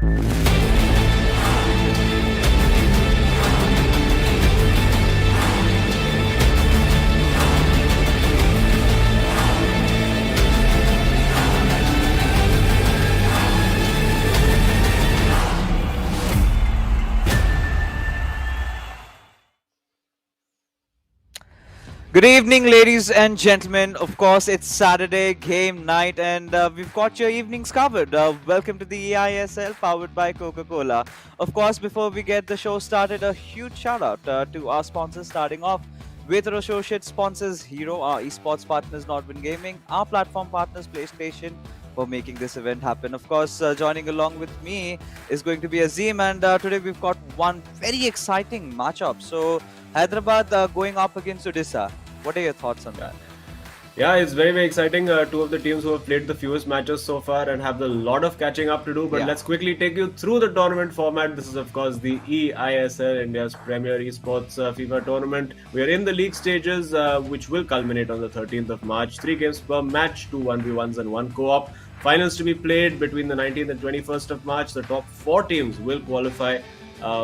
Good evening, ladies and gentlemen. Of course, it's Saturday game night, and we've got your evenings covered. Welcome to the eISL powered by Coca-Cola. Of course, before we get the show started, a huge shout out to our sponsors, starting off with our associate sponsors Hero, our esports partners, Nordwin Gaming, our platform partners, PlayStation, for making this event happen. Of course, joining along with me is going to be Azim, and today we've got one very exciting matchup. So, Hyderabad going up against Odisha. What are your thoughts on that? Yeah, it's very, very exciting. Two of the teams who have played the fewest matches so far and have a lot of catching up to do. But let's quickly take you through the tournament format. This is, of course, the eISL, India's premier esports FIFA tournament. We are in the league stages, which will culminate on the 13th of March. 3 games per match, 2 1v1s and 1 co-op. Finals to be played between the 19th and 21st of March. The top 4 teams will qualify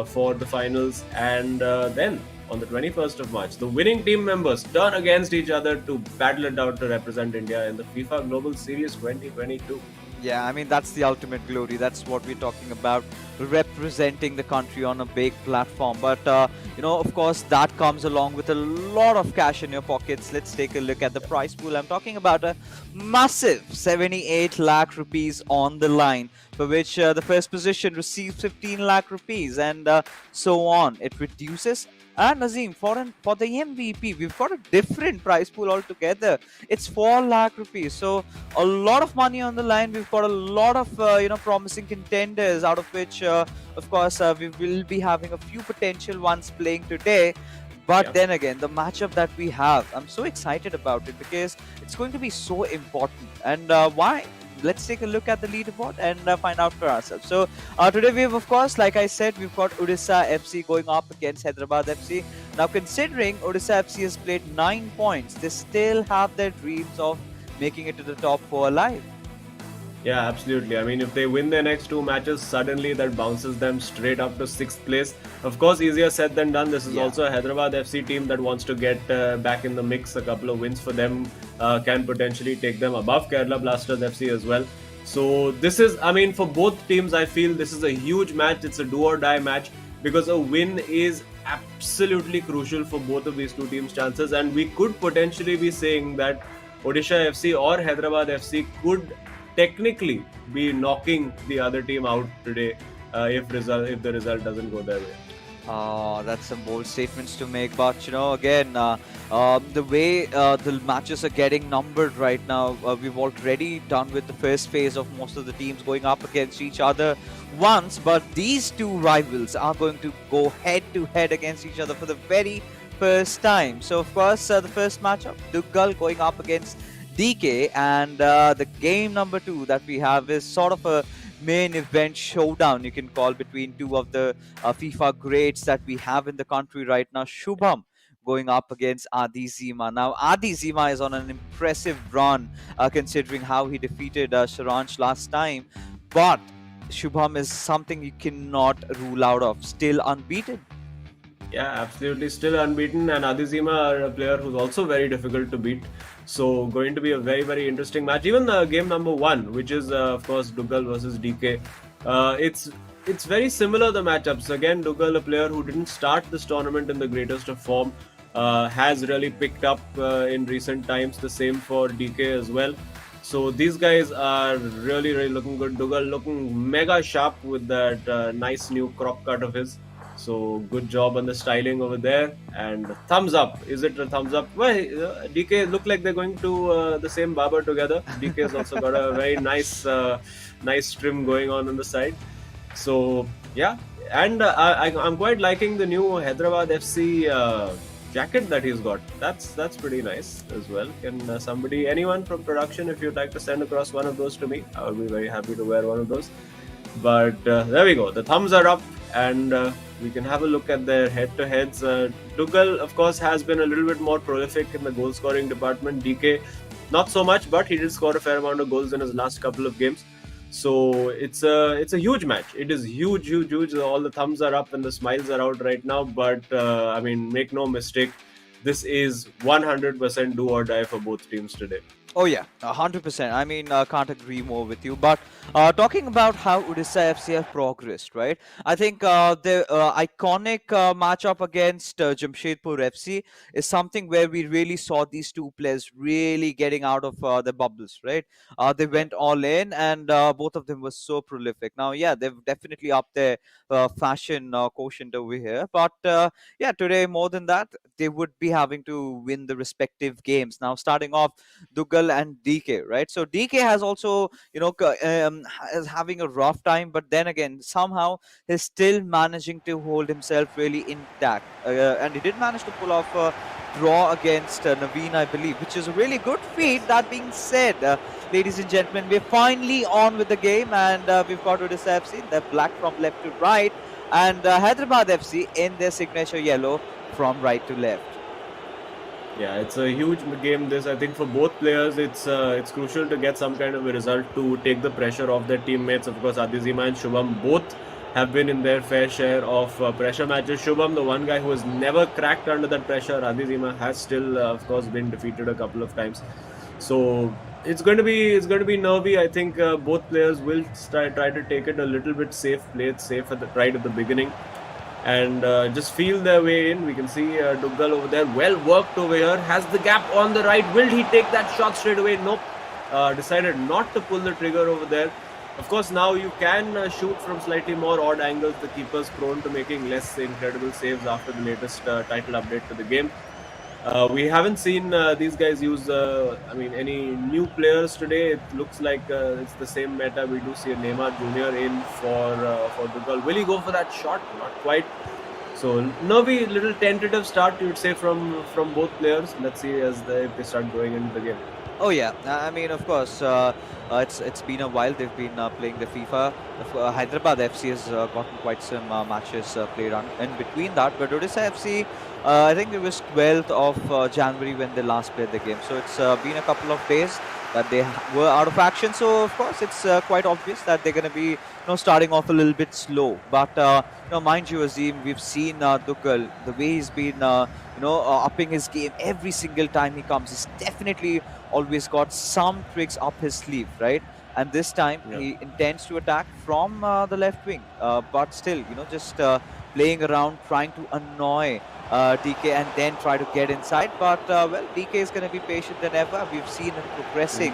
for the finals, and then on the 21st of March, the winning team members turn against each other to battle it out to represent India in the FIFA Global Series 2022. Yeah, I mean, that's the ultimate glory. That's what we're talking about, representing the country on a big platform. But, of course, that comes along with a lot of cash in your pockets. Let's take a look at the prize pool. I'm talking about a massive 78 lakh rupees on the line, for which the first position receives 15 lakh rupees, and so on. It reduces. And Nazim, for the MVP, we've got a different prize pool altogether. It's 4 lakh rupees. So a lot of money on the line. We've got a lot of promising contenders, out of which, of course, we will be having a few potential ones playing today. But then again, the matchup that we have, I'm so excited about it because it's going to be so important. And why? Let's take a look at the leaderboard and find out for ourselves. So today we have, of course, like I said, we've got Odisha FC going up against Hyderabad FC. Now, considering Odisha FC has played 9 points, they still have their dreams of making it to the top 4 alive. Yeah, absolutely. I mean, if they win their next 2 matches, suddenly that bounces them straight up to 6th place. Of course, easier said than done. This is also a Hyderabad FC team that wants to get back in the mix. A couple of wins for them can potentially take them above Kerala Blasters FC as well. So this is, I mean, for both teams, I feel this is a huge match. It's a do or die match because a win is absolutely crucial for both of these two teams' chances. And we could potentially be saying that Odisha FC or Hyderabad FC could technically be knocking the other team out today if the result doesn't go their way. That's some bold statements to make, but again, the way the matches are getting numbered right now, we've already done with the first phase of most of the teams going up against each other once, but these two rivals are going to go head to head against each other for the very first time. So of course, the first matchup, Duggal going up against DK, and the game number 2 that we have is sort of a main event showdown, you can call, between two of the FIFA greats that we have in the country right now. Shubham going up against Adi Zima. Now, Adi Zima is on an impressive run considering how he defeated Sharansh last time, but Shubham is something you cannot rule out of, still unbeaten. Yeah, absolutely, still unbeaten, and Adizima are a player who's also very difficult to beat. So going to be a very, very interesting match. Even game number 1, which is of course Duggal versus DK. It's very similar, the matchups. Again, Duggal, a player who didn't start this tournament in the greatest of form, has really picked up in recent times. The same for DK as well. So these guys are really, really looking good. Duggal looking mega sharp with that nice new crop cut of his. So good job on the styling over there, and thumbs up. Is it a thumbs up? Well, DK look like they're going to the same barber together. DK has also got a very nice trim going on the side. So yeah, and I'm quite liking the new Hyderabad FC jacket that he's got. That's pretty nice as well. Can anyone from production, if you'd like to send across one of those to me, I would be very happy to wear one of those. But there we go. The thumbs are up, and we can have a look at their head-to-heads. Duggal, of course, has been a little bit more prolific in the goal-scoring department. DK, not so much, but he did score a fair amount of goals in his last couple of games. So it's a huge match. It is huge, huge, huge. All the thumbs are up and the smiles are out right now. But I mean, make no mistake, this is 100% do or die for both teams today. Oh yeah, 100%. I mean, can't agree more with you. But talking about how Odisha FC have progressed, right? I think the iconic matchup against Jamshedpur FC is something where we really saw these two players really getting out of the bubbles, right? They Yeah. went all in, and both of them were so prolific. Now, yeah, they've definitely upped their fashion quotient over here. But yeah, today more than that, they would be having to win the respective games. Now, starting off. Dugal and DK, right? So DK has also, is having a rough time, but then again, somehow he's still managing to hold himself really intact, and he did manage to pull off a draw against Naveen, I believe, which is a really good feat. That being said, ladies and gentlemen, we're finally on with the game, and we've got Odisha FC, they're black from left to right, and Hyderabad FC in their signature yellow from right to left. Yeah, it's a huge game. This, I think, for both players, it's crucial to get some kind of a result to take the pressure off their teammates. Of course, Adizima and Shubham both have been in their fair share of pressure matches. Shubham, the one guy who has never cracked under that pressure. Adizima has still, of course, been defeated a couple of times. So it's going to be nervy. I think both players will try to take it a little bit safe, play it safe right at the beginning, and just feel their way in. We can see Duggal over there, well worked over here, has the gap on the right. Will he take that shot straight away? Nope. Decided not to pull the trigger over there. Of course, now you can shoot from slightly more odd angles. The keeper's prone to making less incredible saves after the latest title update to the game. We haven't seen these guys use, any new players today. It looks like it's the same meta. We do see a Neymar Jr. in for Duggal. Will he go for that shot? Not quite. So nervy, little tentative start, you would say, from both players. Let's see if they start going into the game. Oh yeah, I mean, of course, it's been a while. They've been playing the FIFA. Hyderabad FC has gotten quite some matches played on in between that. But Odisha FC, I think it was 12th of January when they last played the game. So it's been a couple of days that they were out of action. So of course, it's quite obvious that they're going to be, starting off a little bit slow. But mind you, Azim, we've seen Duggal, the way he's been, upping his game every single time he comes. He's definitely always got some tricks up his sleeve, right? And this time Yeah. he intends to attack from the left wing, but still, just playing around, trying to annoy DK and then try to get inside. But DK is going to be patient than ever. We've seen him progressing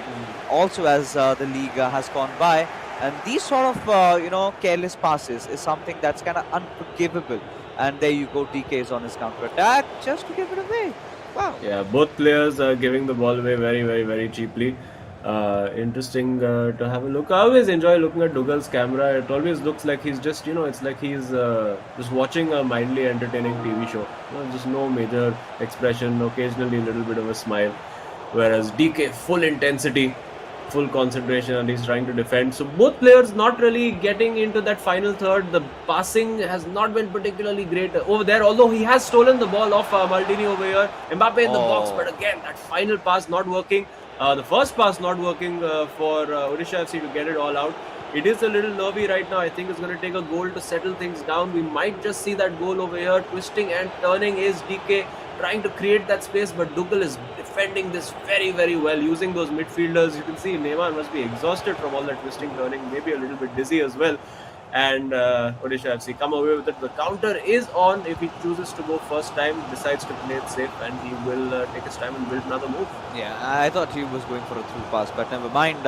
also as the league has gone by. And these sort of, careless passes is something that's kind of unforgivable. And there you go, DK is on his counter-attack just to give it away. Wow. Yeah, both players are giving the ball away very, very, very cheaply. Interesting to have a look. I always enjoy looking at Dougal's camera. It always looks like he's just, it's like he's just watching a mildly entertaining TV show. Just no major expression, occasionally a little bit of a smile. Whereas DK, full intensity, full concentration, and he's trying to defend. So both players not really getting into that final third. The passing has not been particularly great over there, although he has stolen the ball off Maldini over here. Mbappe in the box, but again, that final pass not working. The first pass not working for Odisha FC to get it all out. It is a little nervy right now. I think it's going to take a goal to settle things down. We might just see that goal over here. Twisting and turning is DK, trying to create that space, but Duggal is defending this very, very well, using those midfielders. You can see Neymar must be exhausted from all that twisting, turning, maybe a little bit dizzy as well. And Odisha FC come away with it. The counter is on. If he chooses to go first time, decides to play it safe, and he will take his time and build another move. Yeah, I thought he was going for a through pass, but never mind.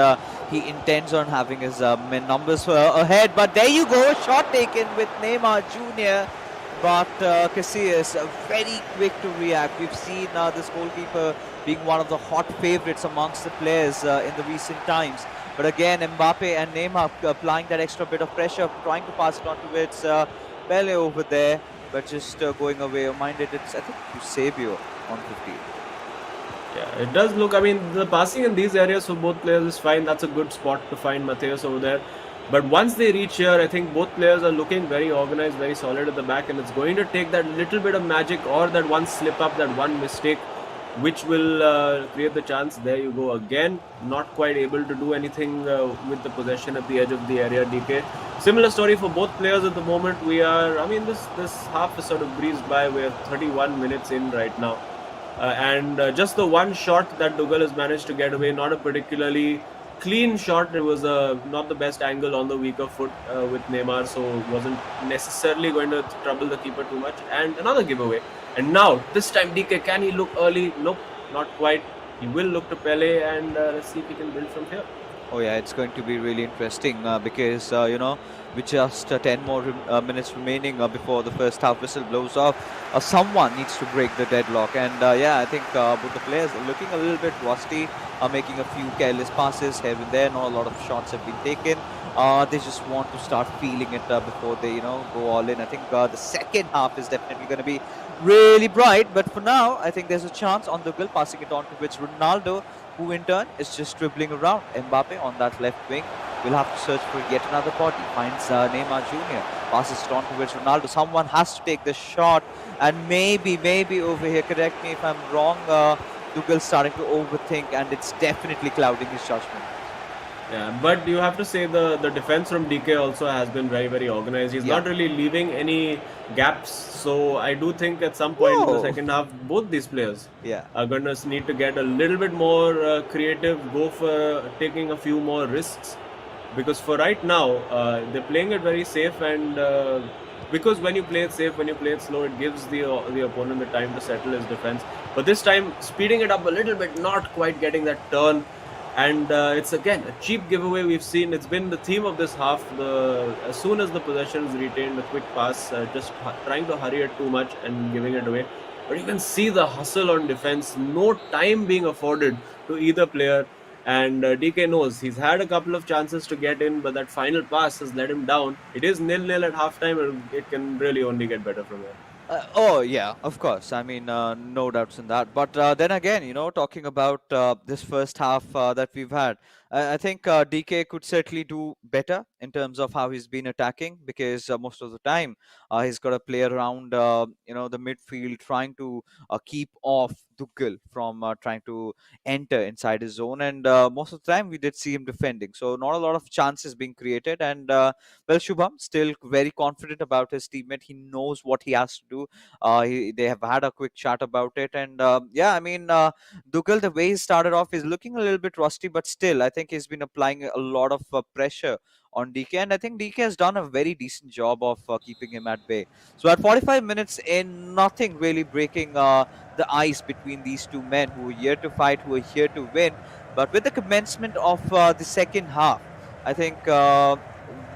He intends on having his men numbers ahead. But there you go, shot taken with Neymar Jr. But Casillas very quick to react. We've seen this goalkeeper being one of the hot favourites amongst the players in the recent times. But again, Mbappe and Neymar applying that extra bit of pressure, trying to pass it on to its Pele over there, but just going away. Minded, it's, I think, Eusebio on 15. Yeah, it does look, the passing in these areas for both players is fine. That's a good spot to find Matheus over there. But once they reach here, I think both players are looking very organized, very solid at the back, and it's going to take that little bit of magic or that one slip up, that one mistake, which will create the chance. There you go again, not quite able to do anything with the possession at the edge of the area. DK, similar story for both players at the moment. We are, I mean, this half is sort of breezed by. We're 31 minutes in right now. And just the one shot that Dougal has managed to get away, not a particularly clean shot. It was not the best angle on the weaker foot with Neymar, so wasn't necessarily going to trouble the keeper too much. And another giveaway. And now, this time DK, can he look early? Nope, not quite. He will look to Pele, and let's see if he can build from here. Oh yeah, it's going to be really interesting because with just 10 more minutes remaining before the first half whistle blows off, someone needs to break the deadlock. And yeah, I think both the players are looking a little bit rusty, making a few careless passes here and there. Not a lot of shots have been taken. They just want to start feeling it before they go all in. I think the second half is definitely going to be really bright. But for now, I think there's a chance on the goal, passing it on to which Ronaldo, who in turn is just dribbling around. Mbappe on that left wing will have to search for yet another body. Finds Neymar Jr. Passes it on towards Ronaldo. Someone has to take the shot, and maybe over here, correct me if I'm wrong, Dougal's starting to overthink, and it's definitely clouding his judgment. Yeah, but you have to say the defense from DK also has been very, very organized. He's not really leaving any gaps. So I do think at some point in the second half, both these players are going to need to get a little bit more creative, go for taking a few more risks. Because for right now, they're playing it very safe, and because when you play it safe, when you play it slow, it gives the opponent the time to settle his defense. But this time, speeding it up a little bit, not quite getting that turn. And it's again a cheap giveaway. We've seen it's been the theme of this half. As soon as the possession is retained, a quick pass, just trying to hurry it too much and giving it away. But you can see the hustle on defense. No time being afforded to either player. And DK knows he's had a couple of chances to get in, but that final pass has let him down. It is 0-0 at halftime, and it can really only get better from here. Oh yeah, of course. I mean, no doubts in that. But then again, talking about this first half that we've had, I think DK could certainly do better in terms of how he's been attacking, because most of the time he's got to play around, the midfield, trying to keep off Tuchel from trying to enter inside his zone. And most of the time we did see him defending, so not a lot of chances being created. And well, Shubham still very confident about his teammate. He knows what he has to do. They have had a quick chat about it, and yeah, I mean, Dougal, the way he started off, is looking a little bit rusty, but still, I think he's been applying a lot of pressure on DK, and I think DK has done a very decent job of keeping him at bay. So at 45 minutes in, nothing really breaking the ice between these two men who are here to fight, who are here to win. But with the commencement of the second half, I think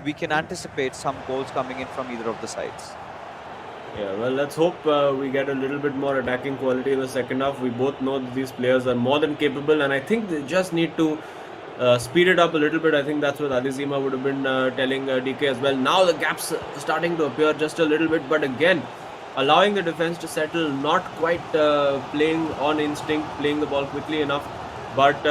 we can anticipate some goals coming in from either of the sides. Yeah, well, let's hope we get a little bit more attacking quality in the second half. We both know that these players are more than capable, and I think they just need to speed it up a little bit. I think that's what Adizima would have been telling DK as well. Now the gaps are starting to appear just a little bit, but again, allowing the defense to settle, not quite playing on instinct, playing the ball quickly enough. But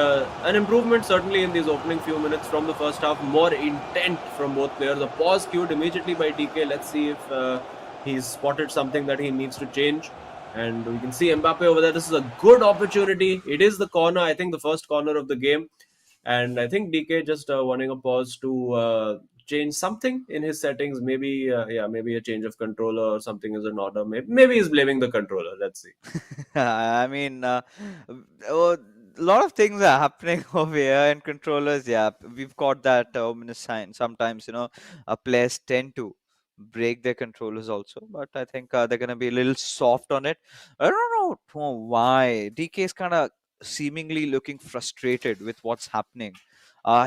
an improvement certainly in these opening few minutes from the first half. More intent from both players. A pause cued immediately by DK. Let's see if he's spotted something that he needs to change. And we can see Mbappe over there. This is a good opportunity. It is the corner, I think the first corner of the game. And I think DK just wanting a pause to change something in his settings. Maybe, maybe a change of controller or something is in order. Maybe he's blaming the controller. Let's see. I mean, a lot of things are happening over here, and controllers, yeah, we've got that ominous sign. Sometimes, players tend to break their controllers also, but I think they're going to be a little soft on it. I don't know why. DK is kind of seemingly looking frustrated with what's happening.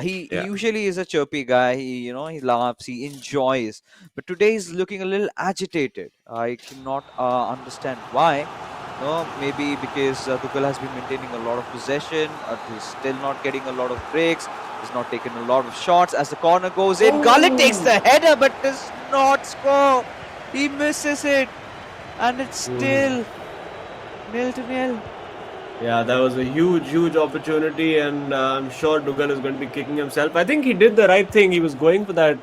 He usually is a chirpy guy. He laughs, he enjoys, but today he's looking a little agitated. I cannot understand why. No, maybe because Tuchel has been maintaining a lot of possession. He's still not getting a lot of breaks. He's not taking a lot of shots. As the corner goes in, Gullit takes the header but does not score. He misses it, and it's still 0-0. Yeah, that was a huge opportunity, and I'm sure Dougal is going to be kicking himself. I think he did the right thing. He was going for that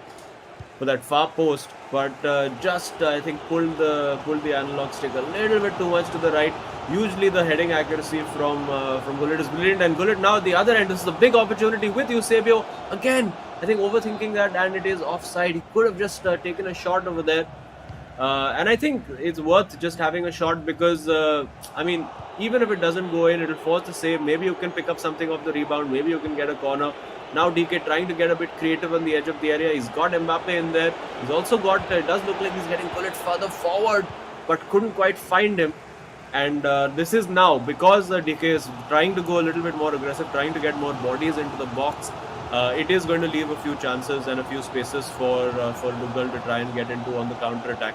for that far post, but just I think pulled the analog stick a little bit too much to the right. Usually the heading accuracy from Gullit is brilliant, and Gullit now at the other end. This is a big opportunity with Eusebio again. I think overthinking that, and it is offside. He could have just taken a shot over there. And I think it's worth just having a shot because, I mean, even if it doesn't go in, it'll force the save. Maybe you can pick up something off the rebound. Maybe you can get a corner. Now DK trying to get a bit creative on the edge of the area. He's got Mbappe in there. He's also got, it does look like he's getting Gullit further forward, but couldn't quite find him. And this is now because DK is trying to go a little bit more aggressive, trying to get more bodies into the box. It is going to leave a few chances and a few spaces for Dugal to try and get into on the counter attack.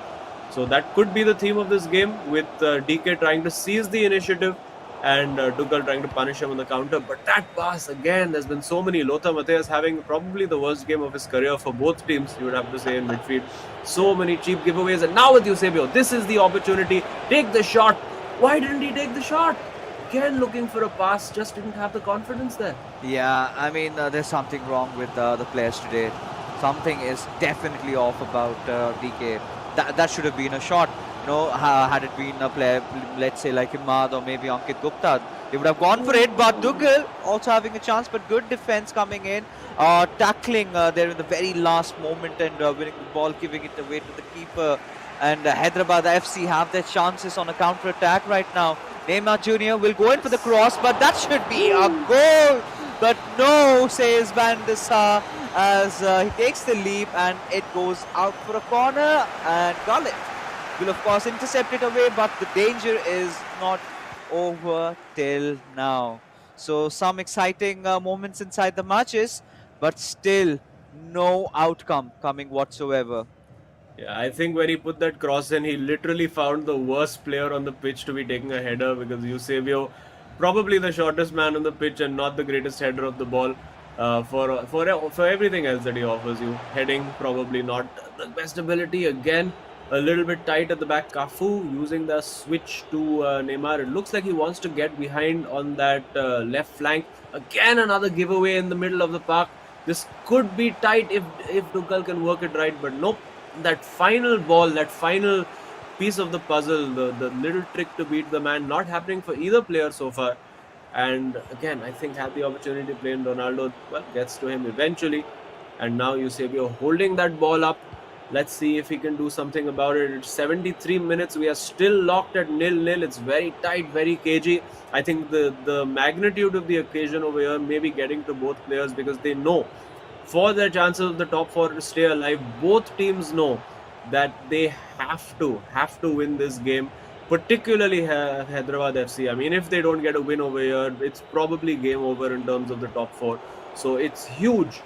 So that could be the theme of this game, with DK trying to seize the initiative and Dugal trying to punish him on the counter. But that pass again, there's been so many. Lothar Matthäus having probably the worst game of his career for both teams, you would have to say, in midfield. So many cheap giveaways, and now with Eusebio, this is the opportunity. Take the shot. Why didn't he take the shot? Again looking for a pass, just didn't have the confidence there. Yeah, I mean, there's something wrong with the players today. Something is definitely off about DK. That should have been a shot. You know, had it been a player, let's say like Imad or maybe Ankit Gupta, they would have gone for it. But Dugal also having a chance, but good defense coming in, tackling there in the very last moment and winning the ball, giving it away to the keeper. And Hyderabad FC have their chances on a counter attack right now. Neymar Jr. will go in for the cross, but that should be a goal. But no, says Van der Sar, as he takes the leap and it goes out for a corner. And Gullit will of course intercept it away, but the danger is not over till now. So some exciting moments inside the matches, but still no outcome coming whatsoever. Yeah, I think when he put that cross in, he literally found the worst player on the pitch to be taking a header, because Eusebio, probably the shortest man on the pitch and not the greatest header of the ball, for everything else that he offers you. Heading, probably not the best ability. Again, a little bit tight at the back. Cafu using the switch to Neymar. It looks like he wants to get behind on that left flank. Again, another giveaway in the middle of the park. This could be tight if Dugal can work it right, but nope. That final ball, that final piece of the puzzle, the little trick to beat the man, not happening for either player so far. And again, I think had the opportunity to play in Ronaldo, well, gets to him eventually. And now Eusebio holding that ball up. Let's see if he can do something about it. It's 73 minutes. We are still locked at 0-0. It's very tight, very cagey. I think the magnitude of the occasion over here may be getting to both players, because they know for their chances of the top four to stay alive, both teams know that they have to win this game, particularly Hyderabad FC. I mean, if they don't get a win over here, it's probably game over in terms of the top four. So it's huge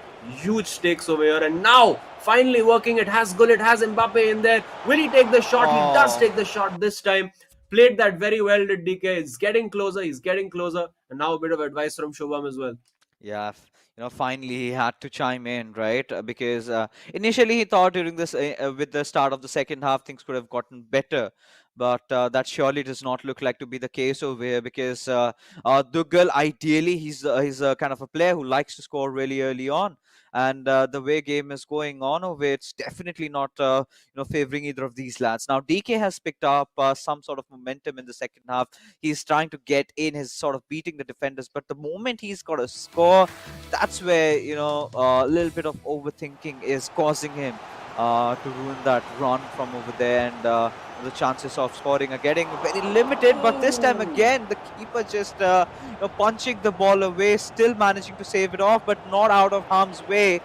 stakes over here. And now, finally working, it has Gullit, has Mbappe in there. Will he take the shot? He does take the shot this time. Played that very well, did DK. He's getting closer. And now a bit of advice from Shubham as well. Yeah, finally he had to chime in, right? Because initially he thought during this, with the start of the second half, things could have gotten better. But that surely does not look like to be the case over here, because Dugal, ideally, he's a kind of a player who likes to score really early on. And the way game is going on over here, it's definitely not favoring either of these lads. Now DK has picked up some sort of momentum in the second half. He's trying to get in, he's sort of beating the defenders, but the moment he's got a score, that's where a little bit of overthinking is causing him to ruin that run from over there. And the chances of scoring are getting very limited. But this time again, the keeper just punching the ball away, still managing to save it off, but not out of harm's way.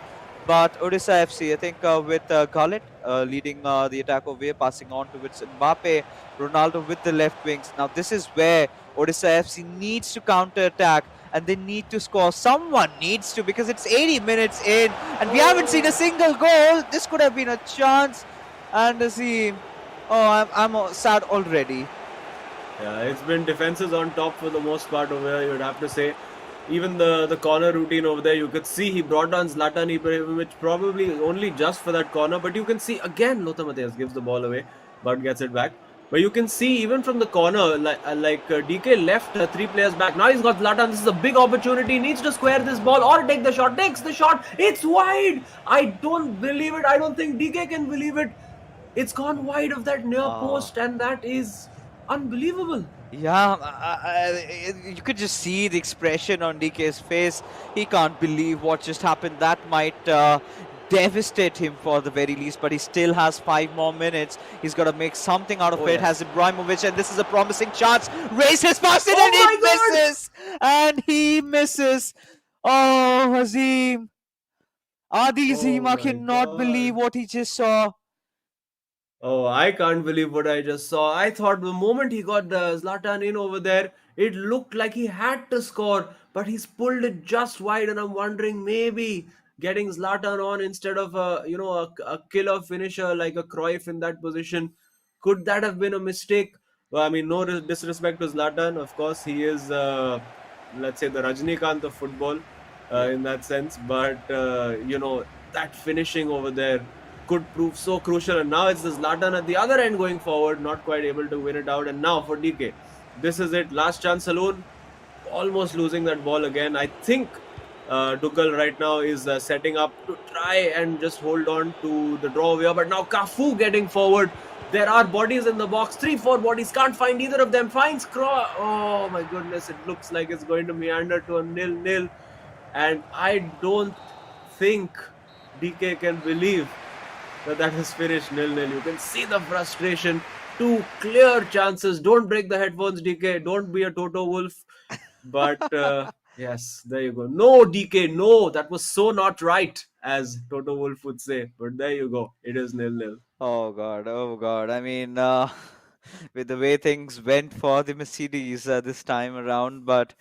But Odisha FC, I think, with Gullit leading the attack over here, passing on to its Mbappe, Ronaldo with the left wings. Now this is where Odisha FC needs to counter attack, and they need to score. Someone needs to, because it's 80 minutes in and we haven't seen a single goal. This could have been a chance. And see, I'm sad already. Yeah, it's been defenses on top for the most part over here, you would have to say. Even the corner routine over there, you could see he brought on Zlatan Ibrahimovic probably only just for that corner. But you can see again, Lothar Matthäus gives the ball away, but gets it back. But you can see even from the corner, DK left three players back. Now he's got Zlatan. This is a big opportunity. He needs to square this ball or take the shot. Takes the shot. It's wide. I don't believe it. I don't think DK can believe it. It's gone wide of that near Oh. post, and that is unbelievable. Yeah, you could just see the expression on DK's face. He can't believe what just happened. That might devastate him for the very least, but he still has 5 more minutes. He's got to make something out of Oh it. yes. Has Ibrahimovic, and this is a promising chance. Races past it, Oh and my it God. misses! And he misses. Oh, Hazim. Adi Oh Zima my cannot believe God. what he just saw. Oh, I can't believe what I just saw. I thought the moment he got the Zlatan in over there, it looked like he had to score, but he's pulled it just wide, and I'm wondering maybe getting Zlatan on instead of a killer finisher like a Cruyff in that position. Could that have been a mistake? Well, I mean, no disrespect to Zlatan, of course, he is let's say the Rajnikant of football Yeah. in that sense, but that finishing over there could prove so crucial. And now it's the Zlatan at the other end going forward, not quite able to win it out. And now for DK, this is it. Last chance saloon, almost losing that ball again. I think Tuchel right now is setting up to try and just hold on to the draw here. But now Cafu getting forward. There are bodies in the box, 3-4 bodies, can't find either of them. Finds Cross. Oh my goodness, it looks like it's going to meander to a 0-0. And I don't think DK can believe that is finished 0-0. You can see the frustration. Two clear chances. Don't break the headphones, DK. Don't be a Toto Wolf. But yes, there you go. No, DK, no. That was so not right, as Toto Wolf would say. But there you go. It is 0-0. Oh God, oh God. I mean, with the way things went for the Mercedes this time around, but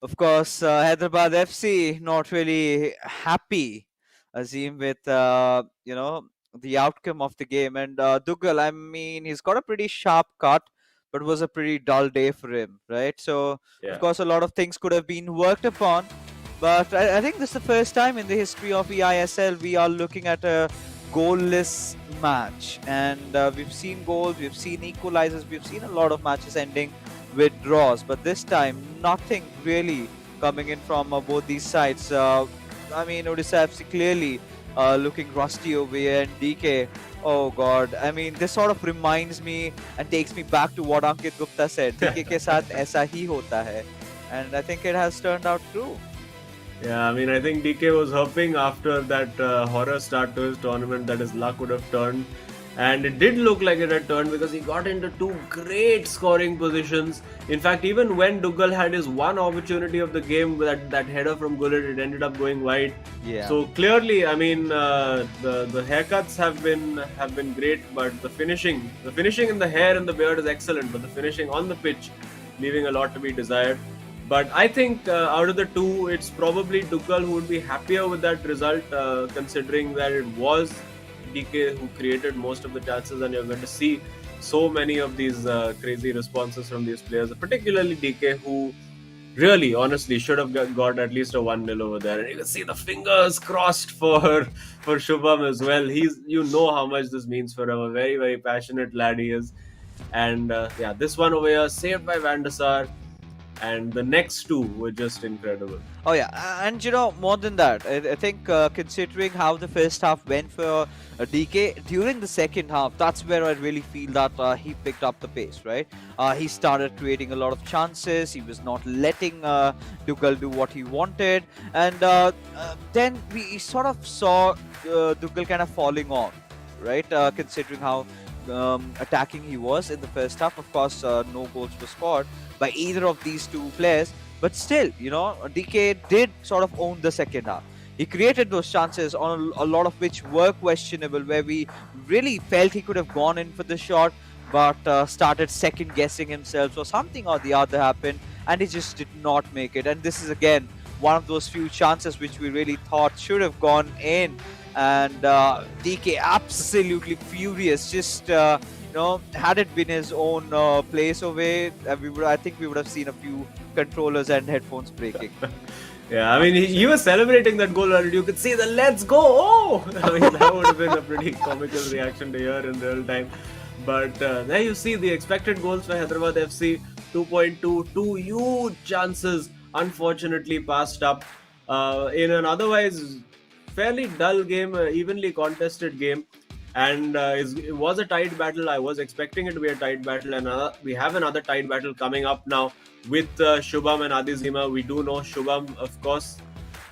of course, Hyderabad FC not really happy, Azim, with the outcome of the game. And Dougal, I mean, he's got a pretty sharp cut, but it was a pretty dull day for him, right? So, of Yeah. course, a lot of things could have been worked upon. But I think this is the first time in the history of eISL we are looking at a goalless match. And we've seen goals, we've seen equalizers, we've seen a lot of matches ending with draws. But this time, nothing really coming in from both these sides. I mean, Odisha FC clearly looking rusty over here, and DK. Oh God! I mean, this sort of reminds me and takes me back to what Ankit Gupta said. DK के साथ ऐसा ही होता है, and I think it has turned out true. Yeah, I mean, I think DK was hoping after that horror start to his tournament that his luck would have turned. And it did look like it had turned because he got into two great scoring positions. In fact, even when Dougal had his one opportunity of the game, that header from Gullit, it ended up going wide. Yeah. So clearly, I mean, the haircuts have been great, but the finishing in the hair and the beard is excellent. But the finishing on the pitch, leaving a lot to be desired. But I think out of the two, it's probably Tuchel who would be happier with that result, considering that it was DK who created most of the chances, and you're going to see so many of these crazy responses from these players, particularly DK, who really, honestly, should have got at least a 1-0 over there. And you can see the fingers crossed for Shubham as well. You know how much this means for him. A very, very passionate lad he is. And yeah, this one over here, saved by Van der Sar. And the next two were just incredible. Oh yeah, and more than that, I think considering how the first half went for DK, during the second half, that's where I really feel that he picked up the pace, right? He started creating a lot of chances. He was not letting Dougal do what he wanted, and then we sort of saw Dougal kind of falling off, right? Considering how attacking he was in the first half. Of course, no goals were scored by either of these two players, but still, DK did sort of own the second half. He created those chances, on a lot of which were questionable, where we really felt he could have gone in for the shot, but started second guessing himself, so something or the other happened, and he just did not make it. And this is again one of those few chances which we really thought should have gone in, and DK absolutely furious, just had it been his own place away, I think we would have seen a few controllers and headphones breaking. Yeah, I mean, he was celebrating that goal already. You could see the "let's go!" Oh, I mean, that would have been a pretty comical reaction to hear in real time. But there you see the expected goals for Hyderabad FC 2.2, two huge chances, unfortunately passed up in an otherwise fairly dull game, evenly contested game. And it was a tight battle. I was expecting it to be a tight battle, and we have another tight battle coming up now with Shubham and Adizima. We do know Shubham, of course,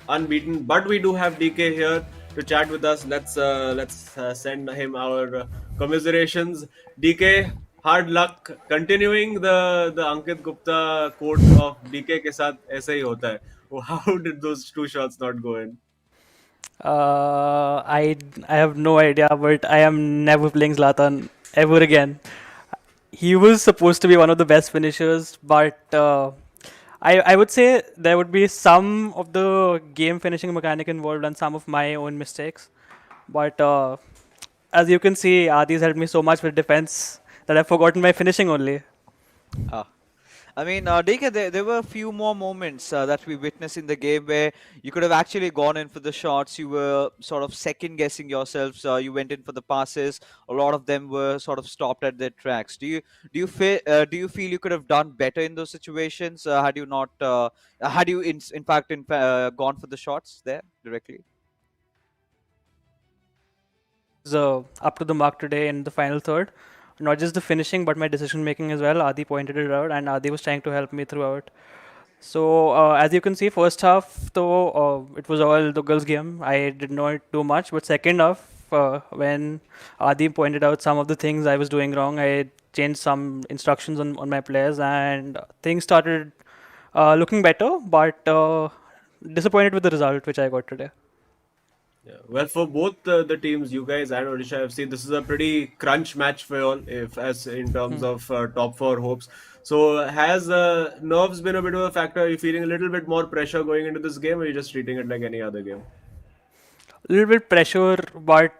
unbeaten, but we do have DK here to chat with us. Let's send him our commiserations. DK, hard luck. Continuing the Ankit Gupta quote of DK के साथ ऐसे ही होता है. How did those two shots not go in? I have no idea, but I am never playing Zlatan ever again. He was supposed to be one of the best finishers, but I would say there would be some of the game finishing mechanic involved and some of my own mistakes. But as you can see, Adi's helped me so much with defense that I've forgotten my finishing only. Ah. I mean, DK, there were a few more moments that we witnessed in the game where you could have actually gone in for the shots. You were sort of second guessing yourselves. You went in for the passes. A lot of them were sort of stopped at their tracks. Do you feel you could have done better in those situations had you not had you in fact gone for the shots there directly? Was up to the mark today in the final third. Not just the finishing, but my decision making as well. Adi pointed it out, and Adi was trying to help me throughout. So as you can see, first half though it was all the girls' game. I did not do much, but second half, when Adi pointed out some of the things I was doing wrong, I changed some instructions on my players, and things started looking better. But disappointed with the result which I got today. Yeah. Well, for both the teams, you guys and Odisha FC, this is a pretty crunch match for you all, if as in terms of top four hopes. So, has nerves been a bit of a factor? Are you feeling a little bit more pressure going into this game, or are you just treating it like any other game? A little bit pressure, but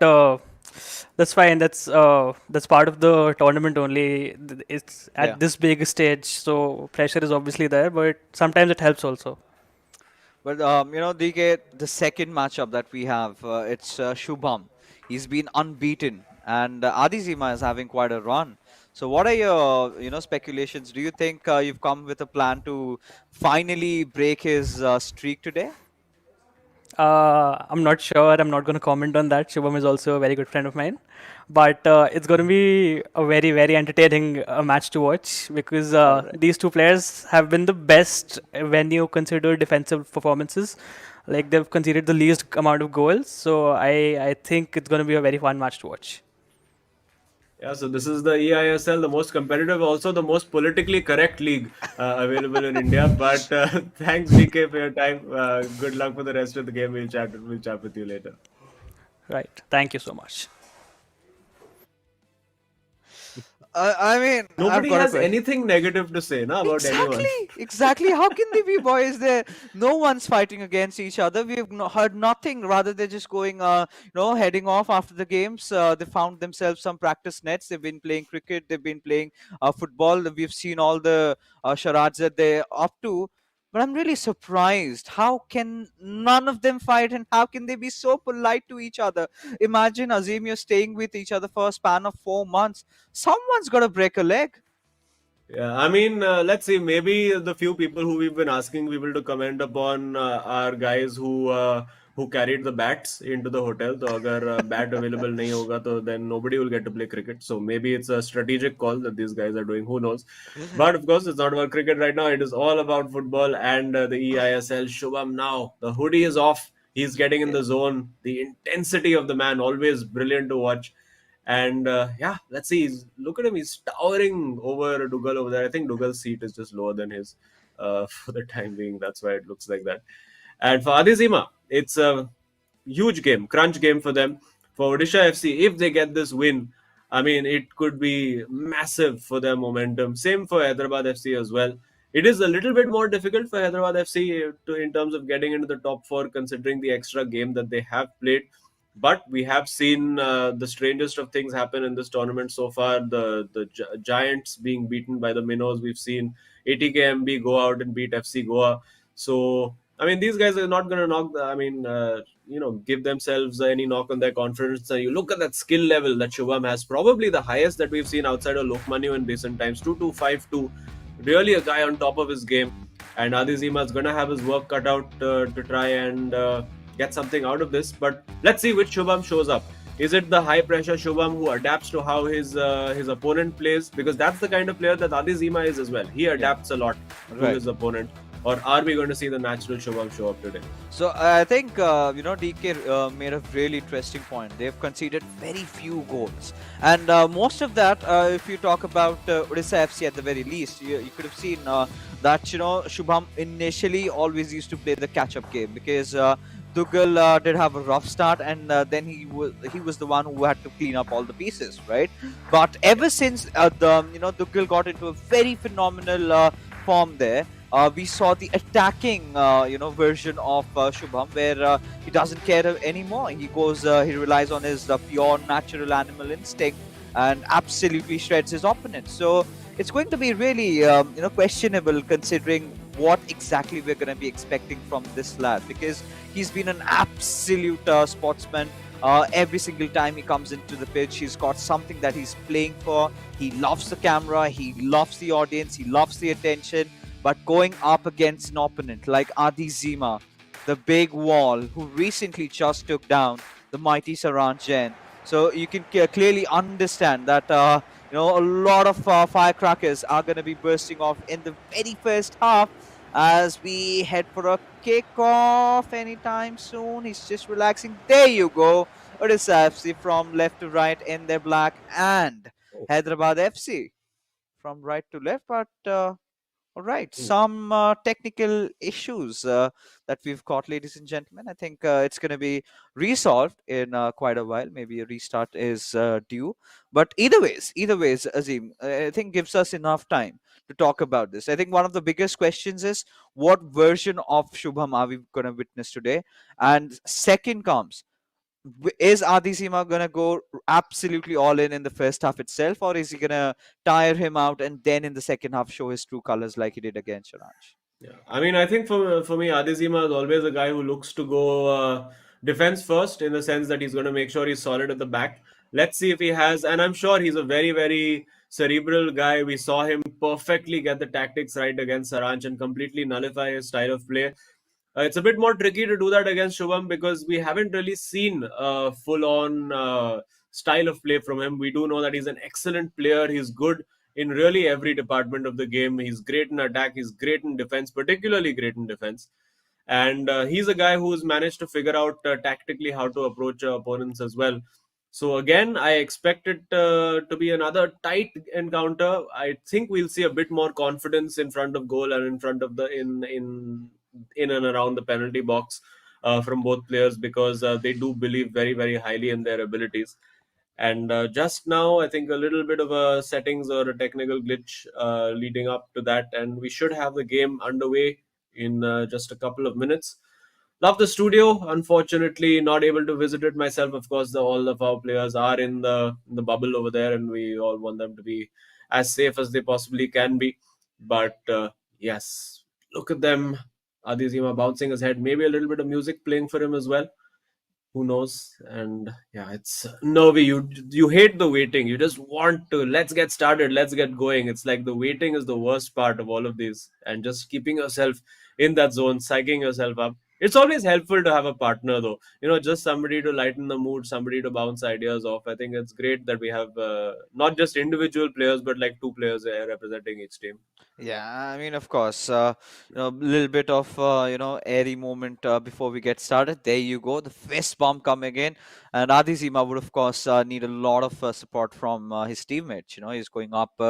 that's fine. That's part of the tournament only. It's Yeah. at this big stage, so pressure is obviously there, but sometimes it helps also. But DK, the second matchup that we have, it's Shubham. He's been unbeaten, and Adizima is having quite a run. So, what are your speculations? Do you think you've come with a plan to finally break his streak today? I'm not sure. I'm not going to comment on that. Shubham is also a very good friend of mine, but it's going to be a very, very entertaining match to watch because All right. these two players have been the best when you consider defensive performances. Like they've conceded the least amount of goals, so I think it's going to be a very fun match to watch. Yeah, so this is the eISL, the most competitive, also the most politically correct league available in India. But thanks, DK, for your time. Good luck for the rest of the game. We'll chat with you later. Right. Thank you so much. I mean, I've Nobody got a has question. anything negative to say, na, about anyone. Exactly, exactly. How can they be boys there? No one's fighting against each other. We've heard nothing. Rather, they're just going, heading off after the games. They found themselves some practice nets. They've been playing cricket. They've been playing football. We've seen all the charades that they're up to. But I'm really surprised. How can none of them fight, and how can they be so polite to each other? Imagine, Azim, you're staying with each other for a span of 4 months. Someone's got to break a leg. Yeah, I mean, let's see. Maybe the few people who we've been asking people to comment upon are guys who carried the bats into the hotel. So, अगर bat available नहीं होगा, तो then nobody will get to play cricket. So maybe it's a strategic call that these guys are doing. Who knows? But of course, it's not about cricket right now. It is all about football and the eISL. Shubham now, the hoodie is off. He's getting in Yeah. the zone. The intensity of the man, always brilliant to watch. And yeah, let's see. Look at him. He's towering over Dougal over there. I think Dougal's seat is just lower than his for the time being. That's why it looks like that. And for Adizima, it's a huge game, crunch game for them. For Odisha FC, if they get this win, I mean, it could be massive for their momentum. Same for Hyderabad FC as well. It is a little bit more difficult for Hyderabad FC in terms of getting into the top four, considering the extra game that they have played. But we have seen the strangest of things happen in this tournament so far. The Giants being beaten by the Minnows. We've seen ATKMB go out and beat FC Goa. So I mean, these guys are not going to give themselves any knock on their confidence. You look at that skill level that Shubham has, probably the highest that we've seen outside of Lokmanu in recent times. 2.252, really a guy on top of his game. And Adizima is going to have his work cut out to try and get something out of this. But let's see which Shubham shows up. Is it the high pressure Shubham who adapts to how his opponent plays? Because that's the kind of player that Adizima is as well. He adapts a lot to Right. his opponent. Or are we going to see the natural Shubham show up today? So I think DK made a really interesting point. They've conceded very few goals, and most of that, if you talk about Odisha FC at the very least, you could have seen that Shubham initially always used to play the catch-up game because Dougal did have a rough start, and then he was the one who had to clean up all the pieces, right? But ever since Dougal got into a very phenomenal form there. We saw the attacking, version of Shubham, where he doesn't care anymore. He relies on his pure natural animal instinct and absolutely shreds his opponent. So it's going to be really, questionable considering what exactly we're going to be expecting from this lad, because he's been an absolute sportsman. Every single time he comes into the pitch, he's got something that he's playing for. He loves the camera, he loves the audience, he loves the attention. But going up against an opponent like Adi Zima, the big wall, who recently just took down the mighty Saranjan, so you can clearly understand that a lot of firecrackers are going to be bursting off in the very first half as we head for a kickoff anytime soon. He's just relaxing. There you go. Odisha FC from left to right in their black, and Hyderabad FC from right to left, but. All right, some technical issues that we've got, ladies and gentlemen. I think it's going to be resolved in quite a while. Maybe a restart is due. But either ways, Azim, I think gives us enough time to talk about this. I think one of the biggest questions is what version of Shubham are we going to witness today? And second comes, is Adisima gonna go absolutely all in the first half itself, or is he gonna tire him out and then in the second half show his true colors like he did against Sharaj? Yeah, I mean, I think for me, Adizima is always a guy who looks to go defense first, in the sense that he's going to make sure he's solid at the back. Let's see if he has, and I'm sure he's a very, very cerebral guy. We saw him perfectly get the tactics right against Saranch and completely nullify his style of play. It's a bit more tricky to do that against Shubham because we haven't really seen a full-on style of play from him. We do know that he's an excellent player. He's good in really every department of the game. He's great in attack. He's great in defense, particularly great in defense. And he's a guy who's managed to figure out tactically how to approach opponents as well. So again, I expect it to be another tight encounter. I think we'll see a bit more confidence in front of goal and in front of the in and around the penalty box from both players, because they do believe very, very highly in their abilities. And just now, I think a little bit of a settings or a technical glitch leading up to that, and we should have the game underway in just a couple of minutes. Love the studio. Unfortunately, not able to visit it myself. Of course, all of our players are in the bubble over there, and we all want them to be as safe as they possibly can be. But yes, look at them. Adizima bouncing his head. Maybe a little bit of music playing for him as well. Who knows? And yeah, it's nervy. You hate the waiting. You just want to, let's get started, let's get going. It's like the waiting is the worst part of all of these, and just keeping yourself in that zone, psyching yourself up. It's always helpful to have a partner, though, just somebody to lighten the mood, somebody to bounce ideas off. I think it's great that we have not just individual players, but like two players representing each team. Yeah, I mean, of course, a little bit of airy moment before we get started. There you go, the fist bump coming in, and Adizima would, of course, need a lot of support from his teammates. He's going up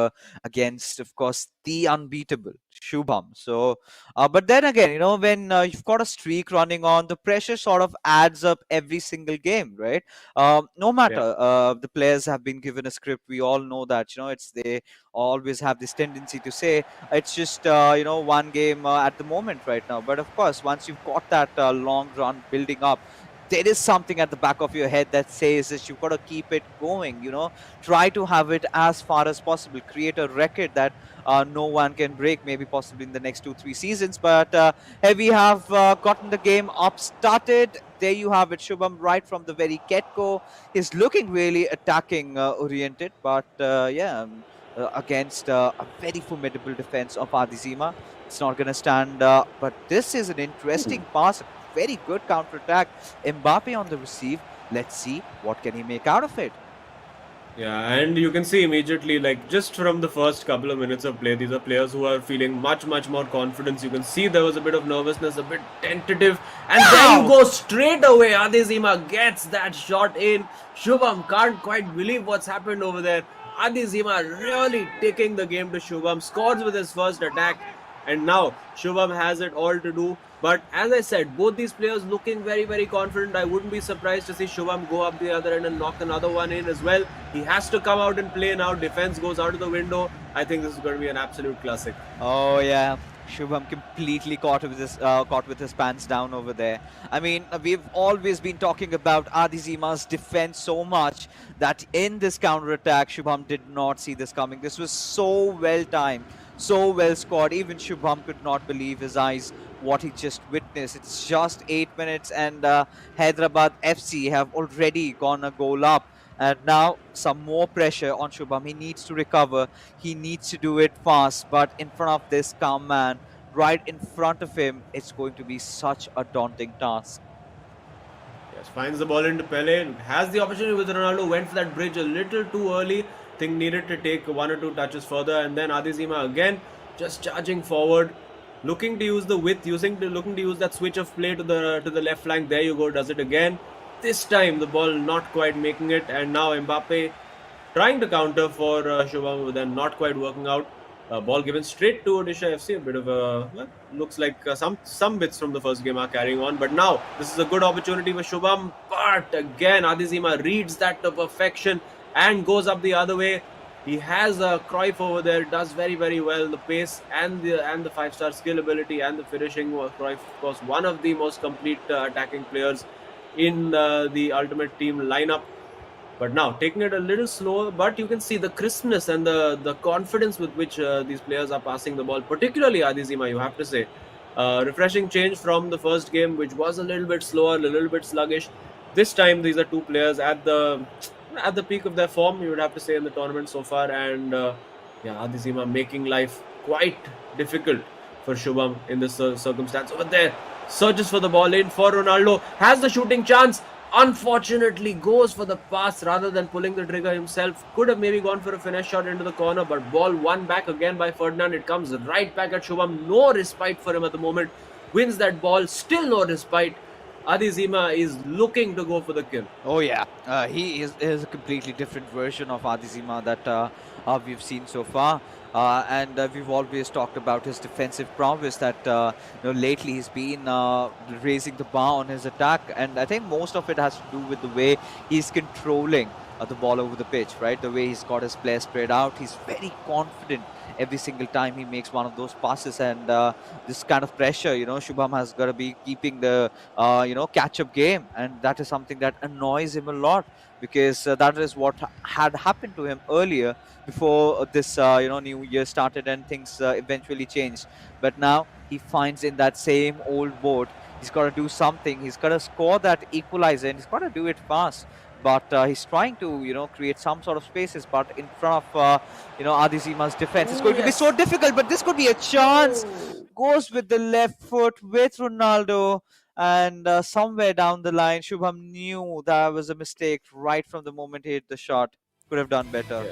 against, of course, the unbeatable Shubham. So, but then again, when you've got a streak running on, the pressure sort of adds up every single game, right? No Yeah. matter the players have been given a script, we all know that they always have this tendency to say it's just one game at the moment right now. But of course, once you've got that long run building up, there is something at the back of your head that says that you've got to keep it going, try to have it as far as possible, create a record that no one can break, maybe possibly in the next 2 3 seasons. But here we have gotten the game up started. There you have it, Shubham, right from the very get-go. He's looking really attacking oriented, but against a very formidable defense of Adizima, it's not going to stand. But this is an interesting pass, a very good counter attack. Mbappe on the receive. Let's see what can he make out of it. Yeah, and you can see immediately, like just from the first couple of minutes of play, these are players who are feeling much, much more confidence. You can see there was a bit of nervousness, a bit tentative, and there you go, straight away. Adizima gets that shot in. Shubham can't quite believe what's happened over there. Adizima really taking the game to Shubham, scores with his first attack, and now Shubham has it all to do. But as I said, both these players looking very, very confident. I wouldn't be surprised to see Shubham go up the other end and knock another one in as well. He has to come out and play now. Defense goes out of the window. I think this is going to be an absolute classic. Oh yeah, Shubham completely caught with his pants down over there. I mean, we've always been talking about Adizima's defense so much that in this counter attack, Shubham did not see this coming. This was so well timed, so well scored. Even Shubham could not believe his eyes what he just witnessed. It's just 8 minutes, and Hyderabad FC have already gone a goal up. And now some more pressure on Shubham. He needs to recover. He needs to do it fast. But in front of this calm man, right in front of him, it's going to be such a daunting task. Yes, finds the ball into Pele. Has the opportunity with Ronaldo. Went for that bridge a little too early. Think needed to take one or two touches further. And then Adizima again just charging forward. Looking to use the width, looking to use that switch of play to the left flank. There you go, does it again. This time the ball not quite making it, and now Mbappe trying to counter for Shubham, but then not quite working out. Ball given straight to Odisha FC. A bit of a looks like some bits from the first game are carrying on, but now this is a good opportunity for Shubham. But again, Adizima reads that to perfection and goes up the other way. He has a Cruyff over there, does very, very well. The pace and the 5-star skill ability and the finishing. Cruyff, of course, one of the most complete attacking players in the ultimate team lineup. But now taking it a little slower, but you can see the crispness and the confidence with which these players are passing the ball, particularly Adizima, you have to say. Refreshing change from the first game, which was a little bit slower, a little bit sluggish. This time, these are two players at the peak of their form, you would have to say, in the tournament so far. And Adizima making life quite difficult for Shubham in this circumstance. Over there, searches for the ball in for Ronaldo, has the shooting chance, unfortunately goes for the pass rather than pulling the trigger himself. Could have maybe gone for a finesse shot into the corner, but ball won back again by Ferdinand. It comes right back at Shubham. No respite for him at the moment. Wins that ball, still no respite. Adizima is looking to go for the kill. Oh yeah, he is a completely different version of Adizima that we've seen so far. And we've always talked about his defensive prowess that lately he's been raising the bar on his attack, and I think most of it has to do with the way he's controlling the ball over the pitch, right? The way he's got his play spread out. He's very confident every single time he makes one of those passes, and this kind of pressure, Shubham has got to be keeping the catch-up game, and that is something that annoys him a lot, because that is what had happened to him earlier before this new year started and things eventually changed. But now he finds in that same old boat. He's got to do something. He's got to score that equalizer, and he's got to do it fast. But he's trying to create some sort of spaces, but in front of Adizima's defense, it's going to be so difficult. But this could be a chance. Goes with the left foot with Ronaldo, and somewhere down the line, Shubham knew that was a mistake right from the moment he hit the shot. Could have done better.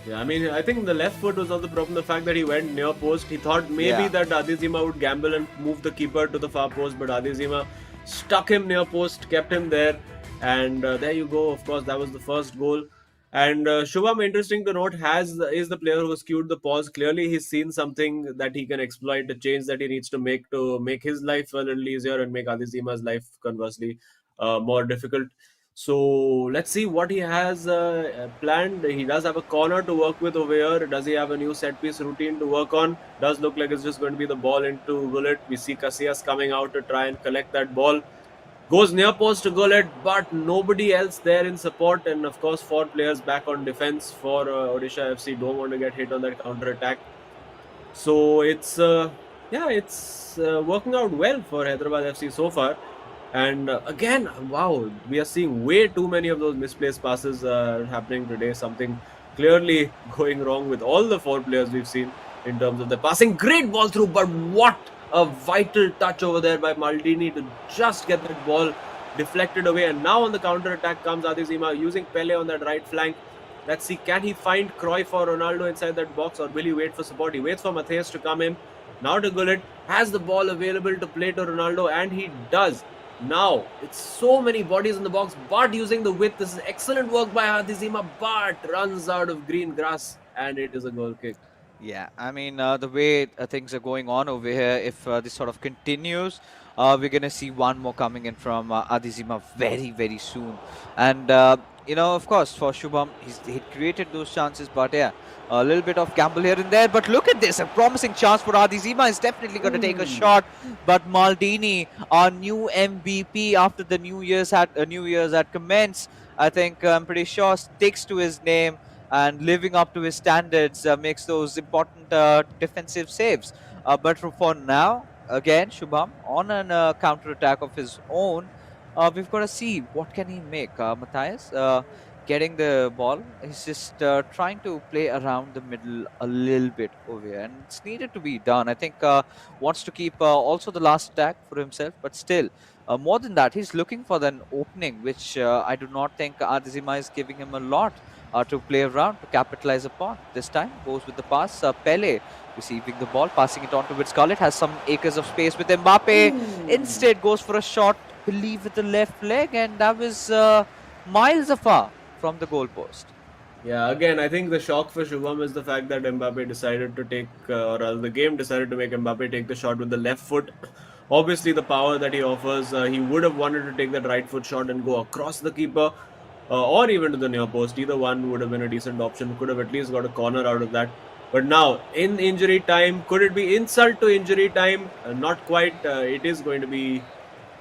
Yeah, I mean, I think the left foot was not the problem. The fact that he went near post, he thought maybe that Adizima would gamble and move the keeper to the far post, but Adizima stuck him near post, kept him there, and there you go. Of course, that was the first goal. And Shubham, interesting to note, is the player who skewed the pause. Clearly, he's seen something that he can exploit, a change that he needs to make his life a little easier and make Adizima's life conversely more difficult. So let's see what he has planned. He does have a corner to work with over here. Does he have a new set piece routine to work on? Does look like it's just going to be the ball into Gullit. We see Casillas coming out to try and collect that ball. Goes near post to Gullet, but nobody else there in support. And of course, 4 players back on defense for Odisha FC. Don't want to get hit on that counter attack. So it's working out well for Hyderabad FC so far. And again, wow, we are seeing way too many of those misplaced passes happening today. Something clearly going wrong with all the 4 players we've seen in terms of the passing. Great ball through, but what a vital touch over there by Maldini to just get that ball deflected away. And now on the counter attack comes Adizima using Pele on that right flank. Let's see, can he find Cruyff or Ronaldo inside that box, or will he wait for support? He waits for Matthias to come in. Now to Gullit, has the ball available to play to Ronaldo, and he does. Now, it's so many bodies in the box, but using the width. This is excellent work by Hadizima, but runs out of green grass, and it is a goal kick. Yeah, I mean, the way things are going on over here, if this sort of continues, we're going to see one more coming in from Adizima very, very soon. And, of course, for Shubham, he created those chances, but yeah, a little bit of gamble here and there. But look at this, a promising chance for Adizima. Is definitely going to take a shot. But Maldini, our new MVP after the New Year's had commenced, I think, I'm pretty sure, sticks to his name and living up to his standards, makes those important defensive saves. But for now, again, Shubham on an counter attack of his own, we've got to see what can he make. Matthias getting the ball, he's just trying to play around the middle a little bit over here, and it's needed to be done. I think wants to keep also the last attack for himself, but still. More than that, he's looking for an opening, which I do not think Adizima is giving him a lot to play around, to capitalize upon. This time goes with the pass. Pele receiving the ball, passing it on to Scarlett, has some acres of space with Mbappe. Instead goes for a shot, believe with the left leg, and that was miles afar from the goalpost. Yeah, again, I think the shock for Shubham is the fact that Mbappe decided to take, or rather the game decided to make Mbappe take the shot with the left foot. Obviously, the power that he offers, he would have wanted to take that right foot shot and go across the keeper, or even to the near post. Either one would have been a decent option. Could have at least got a corner out of that. But now, in injury time, could it be insult to injury time? Not quite. It is going to be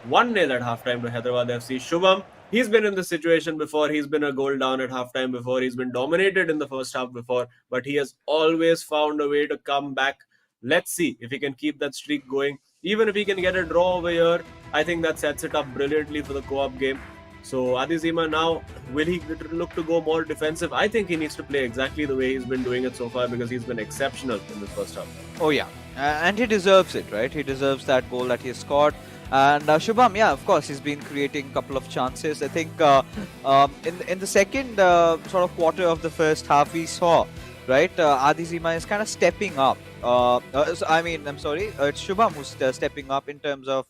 1-0 at halftime to Hyderabad FC. Shubham, he's been in this situation before. He's been a goal down at halftime before. He's been dominated in the first half before, but he has always found a way to come back. Let's see if he can keep that streak going. Even if he can get a draw over here, I think that sets it up brilliantly for the co-op game. So Adizima now, will he look to go more defensive? I think he needs to play exactly the way he's been doing it so far, because he's been exceptional in the first half. Oh yeah, and he deserves it, right? He deserves that goal that he has scored. And Shubham, yeah, of course, he's been creating a couple of chances. I think in the second sort of quarter of the first half, we saw, right, Adizima is kind of stepping up. I'm sorry, it's Shubham who's stepping up in terms of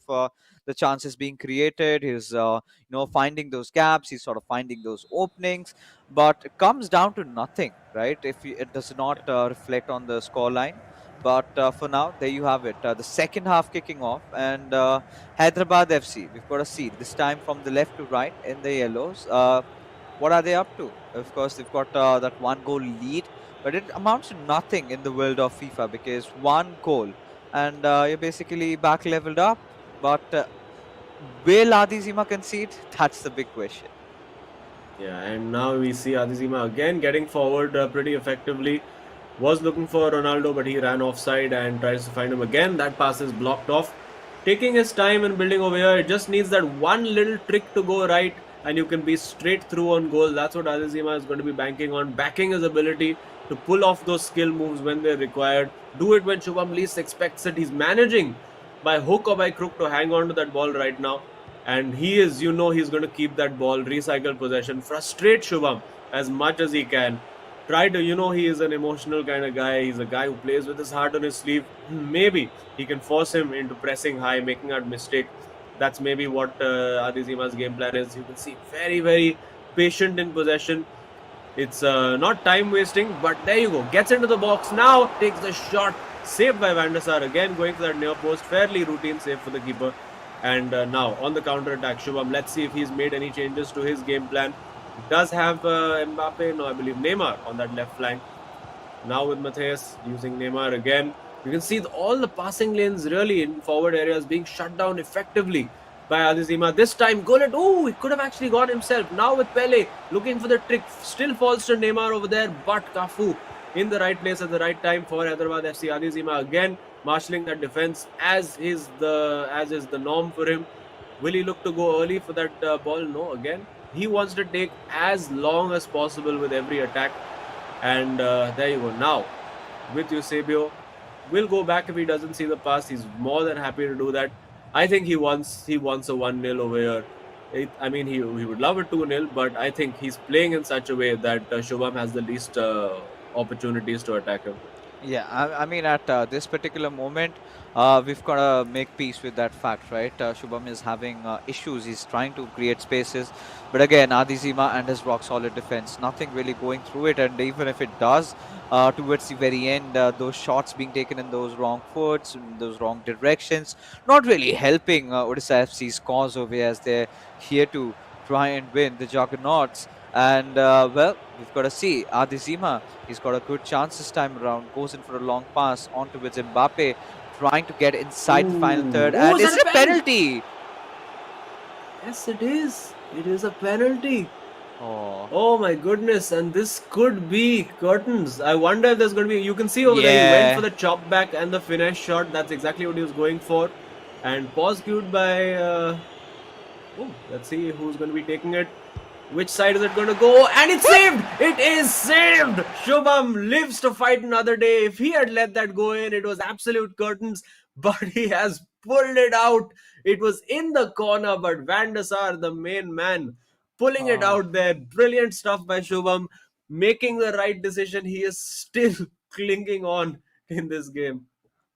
the chances being created. He's finding those gaps. He's sort of finding those openings. But it comes down to nothing, right? If it does not reflect on the scoreline. But for now, there you have it. The second half kicking off, and Hyderabad FC, we've got to see this time from the left to right in the yellows. What are they up to? Of course, they've got that 1-goal lead, but it amounts to nothing in the world of FIFA, because 1 goal and you're basically back leveled up. But will Adizima concede? That's the big question. Yeah, and now we see Adizima again getting forward pretty effectively. Was looking for Ronaldo, but he ran offside and tries to find him again. That pass is blocked off. Taking his time and building over here. It just needs that one little trick to go right, and you can be straight through on goal. That's what Adizima is going to be banking on. Backing his ability to pull off those skill moves when they're required. Do it when Shubham least expects it. He's managing by hook or by crook to hang on to that ball right now. And he is, he's going to keep that ball, recycle possession, frustrate Shubham as much as he can. Try to, he is an emotional kind of guy. He's a guy who plays with his heart on his sleeve. Maybe he can force him into pressing high, making that mistake. That's maybe what Adizima's game plan is. You can see very, very patient in possession. It's not time wasting, but there you go. Gets into the box now, takes the shot. Saved by Van der Sar, again going for that near post. Fairly routine save for the keeper. And now on the counter attack, Shubham, let's see if he's made any changes to his game plan. He does have Mbappe, no, I believe Neymar on that left flank. Now with Matthias using Neymar again. You can see all the passing lanes really in forward areas being shut down effectively by Adizima. This time, Gullit, oh, he could have actually gone himself. Now with Pele looking for the trick, still falls to Neymar over there, but Cafu in the right place at the right time for Hyderabad FC. Adizima again marshalling that defense as is the norm for him. Will he look to go early for that ball? No, again he wants to take as long as possible with every attack. And there you go. Now with Eusebio, will go back if he doesn't see the pass. He's more than happy to do that. I think he wants a 1-0 over here. I mean, he would love a 2-0, but I think he's playing in such a way that Shubham has the least opportunities to attack him. Yeah, I mean, at this particular moment, we've got to make peace with that fact, right? Shubham is having issues. He's trying to create spaces. But again, Adizima and his rock solid defense, nothing really going through it. And even if it does, towards the very end, those shots being taken in those wrong foots, in those wrong directions, not really helping Odisha FC's cause over here as they're here to try and win the Juggernauts. And well, we've got to see Adizima. He's got a good chance this time around. Goes in for a long pass on towards Mbappe, trying to get inside the final third. Ooh, And is is that it a a pen? penalty? Yes, it is. It is a penalty. Oh, Oh my goodness, and this could be curtains. I wonder if there's going to be. You can see over there, he went for yeah. the chop back and the finesse shot. That's exactly what he was going for. And pause cued by. Oh, let's see who's going to be taking it. Which side is it going to go? And it's saved! It is saved! Shubham lives to fight another day. If he had let that go in, it was absolute curtains. But he has pulled it out. It was in the corner, but Van der Sar, the main man, pulling it Oh. out there. Brilliant stuff by Shubham. Making the right decision. He is still clinging on in this game.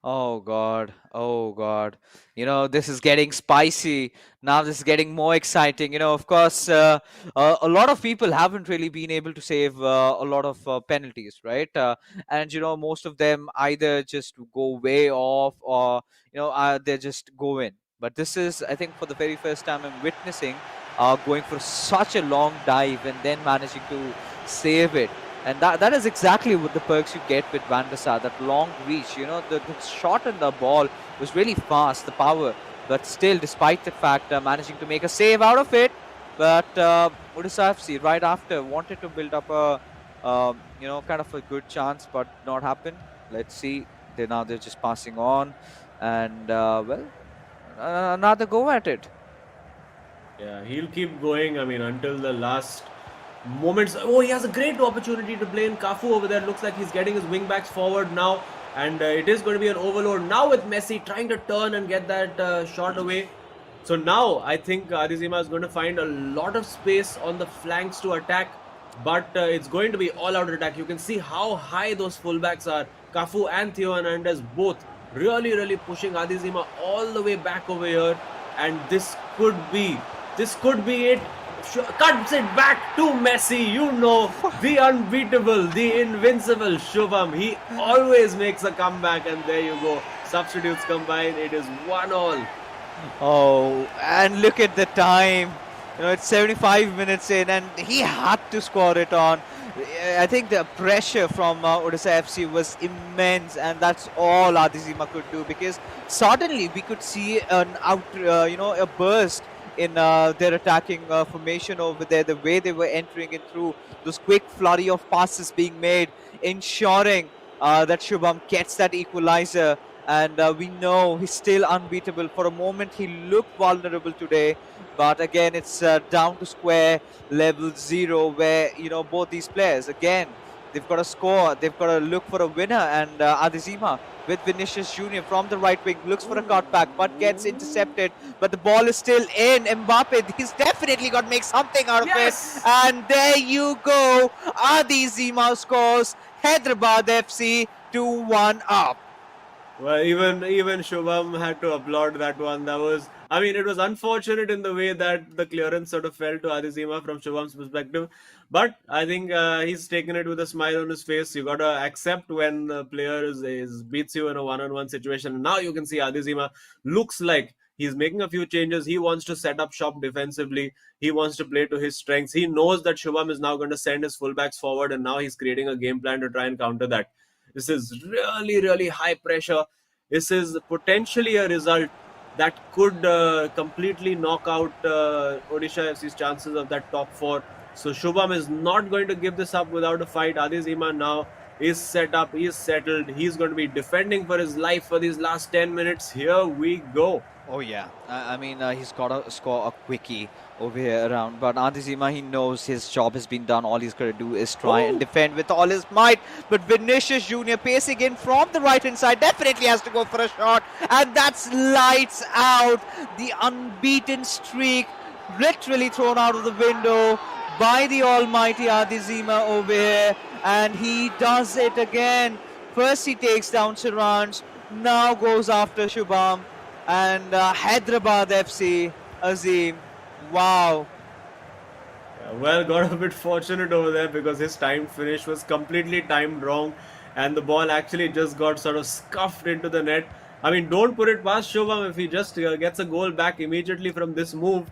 Oh God, oh God. This is getting spicy. Now this is getting more exciting. Of course, a lot of people haven't really been able to save a lot of penalties, right? And most of them either just go way off or they just go in. But this is, I think, for the very first time I'm witnessing going for such a long dive and then managing to save it. And that is exactly what the perks you get with Van der Sar, that long reach. The shot and the ball was really fast, the power. But still, despite the fact managing to make a save out of it, but Odisha FC right after wanted to build up a, kind of a good chance, but not happen. Let's see. They're just passing on, and well, another go at it. Yeah, he'll keep going. I mean, until the last moments. Oh, he has a great opportunity to play in Cafu over there. Looks like he's getting his wing backs forward now, and it is going to be an overload now with Messi trying to turn and get that shot away. So now I think Adizima is going to find a lot of space on the flanks to attack, but it's going to be all-out attack. You can see how high those fullbacks are. Cafu and Theo Hernandez both really pushing Adizima all the way back over here, and this could be it. Cuts it back to Messi. The unbeatable, the invincible Shubham. He always makes a comeback, and there you go. Substitutes combined. It is 1-1. Oh, and look at the time. It's 75 minutes in, and he had to score it on. I think the pressure from Odisha FC was immense, and that's all Adizima could do, because suddenly we could see a burst in their attacking formation over there. The way they were entering in through those quick flurry of passes being made, ensuring that Shubham gets that equalizer. And we know he's still unbeatable. For a moment, he looked vulnerable today, but again, it's down to square level zero, where both these players again, they've got to score, they've got to look for a winner. And Adizima with Vinicius Junior from the right wing looks for a cutback, but gets intercepted. But the ball is still in. Mbappe, he's definitely got to make something out of it. Yes! And there you go. Adizima scores. Hyderabad FC 2-1 up. Well, even Shubham had to applaud that one. I mean, it was unfortunate in the way that the clearance sort of fell to Adizima from Shubham's perspective. But I think he's taken it with a smile on his face. You gotta accept when the player beats you in a one-on-one situation. Now you can see Adizima looks like he's making a few changes. He wants to set up shop defensively. He wants to play to his strengths. He knows that Shubham is now going to send his fullbacks forward, and now he's creating a game plan to try and counter that. This is really high pressure. This is potentially a result that could completely knock out Odisha FC's chances of that top four. So Shubham is not going to give this up without a fight. Adi Zima now is set up, he is settled. He's going to be defending for his life for these last 10 minutes. Here we go. Oh yeah, I mean he's got to score a quickie over here around, but Adizima, he knows his job has been done. All he's got to do is try and Oh, defend with all his might. But Vinicius Junior pacing in from the right hand side definitely has to go for a shot, and that's lights out. The unbeaten streak literally thrown out of the window by the almighty Adizima over here, and he does it again. First he takes down Siraj, now goes after Shubham. And Hyderabad FC, Azim, wow. yeah, well, got a bit fortunate over there because his timed finish was completely timed wrong, and the ball actually just got sort of scuffed into the net. I mean, don't put it past Shubham if he just gets a goal back immediately from this move.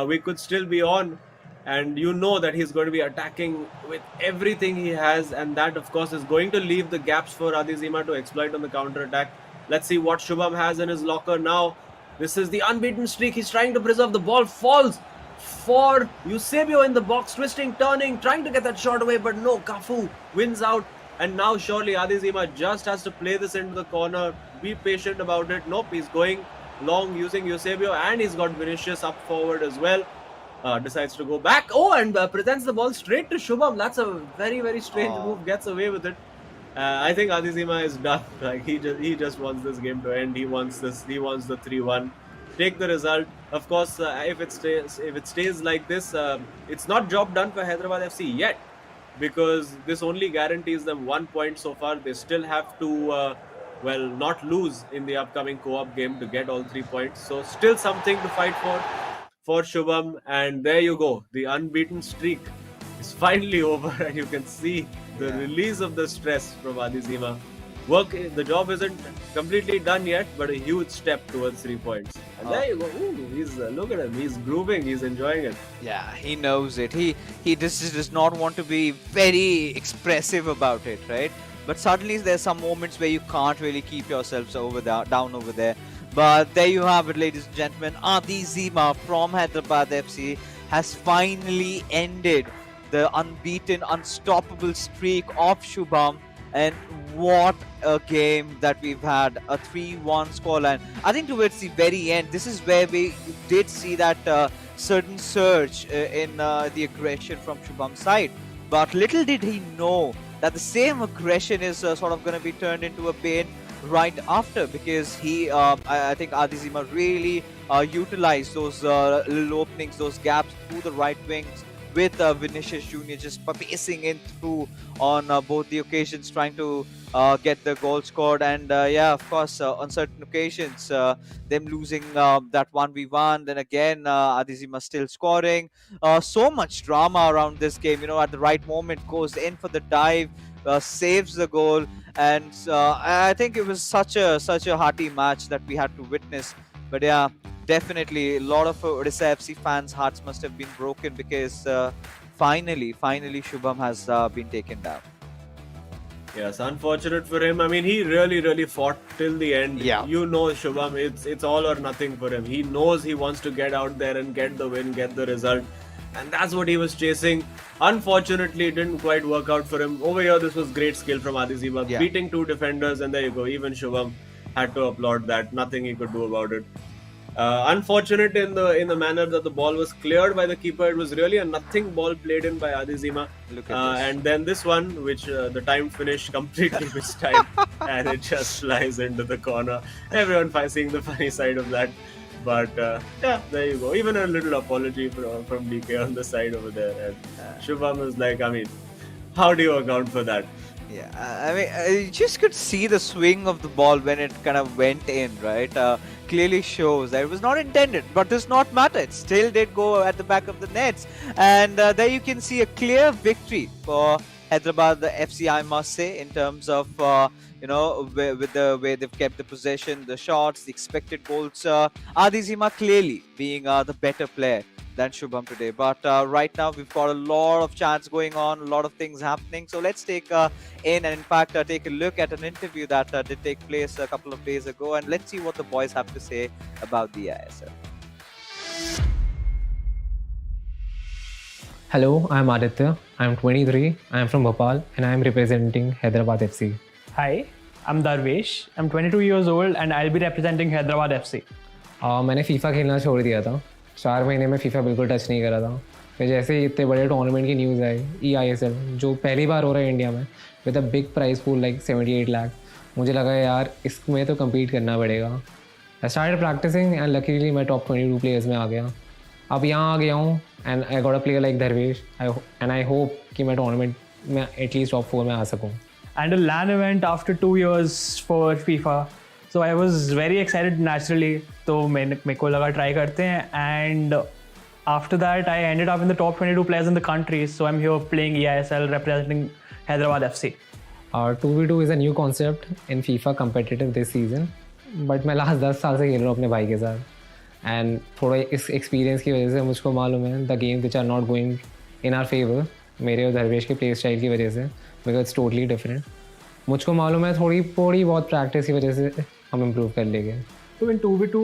We could still be on, and you know that he's going to be attacking with everything he has, and that, of course, is going to leave the gaps for Adizima to exploit on the counter attack. Let's see what Shubham has in his locker now. This is the unbeaten streak. He's trying to preserve the ball. Falls for Eusebio in the box, twisting, turning, trying to get that shot away, but no, Cafu wins out. And now surely Adizima just has to play this into the corner. Be patient about it. Nope, he's going long using Eusebio, and he's got Vinicius up forward as well. Decides to go back. Oh, and presents the ball straight to Shubham. That's a very, very strange move. Gets away with it. I think Adizima is done. Like he just wants this game to end. He wants this. He wants the 3-1. Take the result. Of course, if it stays like this, it's not job done for Hyderabad FC yet, because this only guarantees them 1 point so far. They still have to not lose in the upcoming co-op game to get all 3 points. So still something to fight for Shubham. And there you go. The unbeaten streak is finally over, and you can see the release of the stress from Adizima. The job isn't completely done yet, but a huge step towards 3 points. And there you go. Ooh, he's look at him. He's grooving. He's enjoying it. Yeah, he knows it. He just does not want to be very expressive about it, right? But suddenly there's some moments where you can't really keep yourselves down over there. But there you have it, ladies and gentlemen. Adizima from Hyderabad FC has finally ended the unbeaten, unstoppable streak of Shubham. And what a game that we've had, a 3-1 scoreline. I think towards the very end, this is where we did see that certain surge in the aggression from Shubham's side. But little did he know that the same aggression is sort of going to be turned into a pain right after, because I think Adizima really utilized those little openings, those gaps through the right wings, with Vinicius Junior just pacing in through on both the occasions, trying to get the goal scored. And of course, on certain occasions, them losing that 1v1, then again Adizima still scoring. So much drama around this game, at the right moment goes in for the dive, saves the goal. And I think it was such a hearty match that we had to witness. But yeah, definitely a lot of Odisha FC fans' hearts must have been broken, because finally Shubham has been taken down. Yes, unfortunate for him. I mean, he really fought till the end. Yeah. You know, Shubham, it's all or nothing for him. He knows he wants to get out there and get the win, get the result. And that's what he was chasing. Unfortunately, it didn't quite work out for him. Over here, this was great skill from Adizima, beating 2 defenders, and there you go. Even Shubham had to applaud that. Nothing he could do about it. Unfortunate in the manner that the ball was cleared by the keeper. It was really a nothing ball played in by Adizima. Look at this. And then this one, which the time finish completely mistimed, and it just flies into the corner. Everyone seeing the funny side of that. But there you go. Even a little apology from DK on the side over there. And Shubham was like, I mean, how do you account for that? Yeah, I mean, you just could see the swing of the ball when it kind of went in, right? Clearly shows that it was not intended, but does not matter. It still did go at the back of the nets. And there you can see a clear victory for Hyderabad FC, I must say, in terms of, with the way they've kept the possession, the shots, the expected goals. Adizima clearly being the better player. than Shubham today. But right now we've got a lot of chats going on, a lot of things happening. So let's take in and in fact take a look at an interview that did take place a couple of days ago, and let's see what the boys have to say about the eISL. Hello, I'm Aditya. I'm 23. I'm from Bhopal and I'm representing Hyderabad FC. Hi, I'm Darvesh. I'm 22 years old and I'll be representing Hyderabad FC. मैंने FIFA खेलना छोड़ दिया था. 4 महीने में FIFA बिल्कुल touch नहीं करा था. फिर जैसे ही इतने बड़े टूर्नामेंट की न्यूज़ आई, eISL जो पहली बार हो रहा है इंडिया में with a big price pool like 78 lakh, मुझे लगा यार इसमें तो कम्पीट करना पड़ेगा. I started practising and luckily मैं टॉप 22 प्लेयर्स में आ गया. अब यहाँ आ गया हूँ and I got a player like Dharvesh and I hope कि मैं टूर्नामेंट में एटलीस्ट टॉप 4 में आ सकूँ. And a LAN event after 2 years for FIFA. So I was very excited naturally. तो मेरे को लगा try करते हैं, and after that I ended up in the top 22 players in the country. So I'm here playing eISL representing Hyderabad FC. 2v2 is a new concept in FIFA competitive this season. But मैं last 10 साल से खेल रहा हूँ अपने भाई के साथ. एंड थोड़ा इस एक्सपीरियंस की वजह से मुझको मालूम है the game which are not going in our favour, मेरे और धरवेश के प्ले स्टाइल की वजह से, बिकॉज इट्स टोटली डिफरेंट. मुझको मालूम है थोड़ी बहुत प्रैक्टिस की वजह से हम इम्प्रूव कर लेंगे. So in 2v2,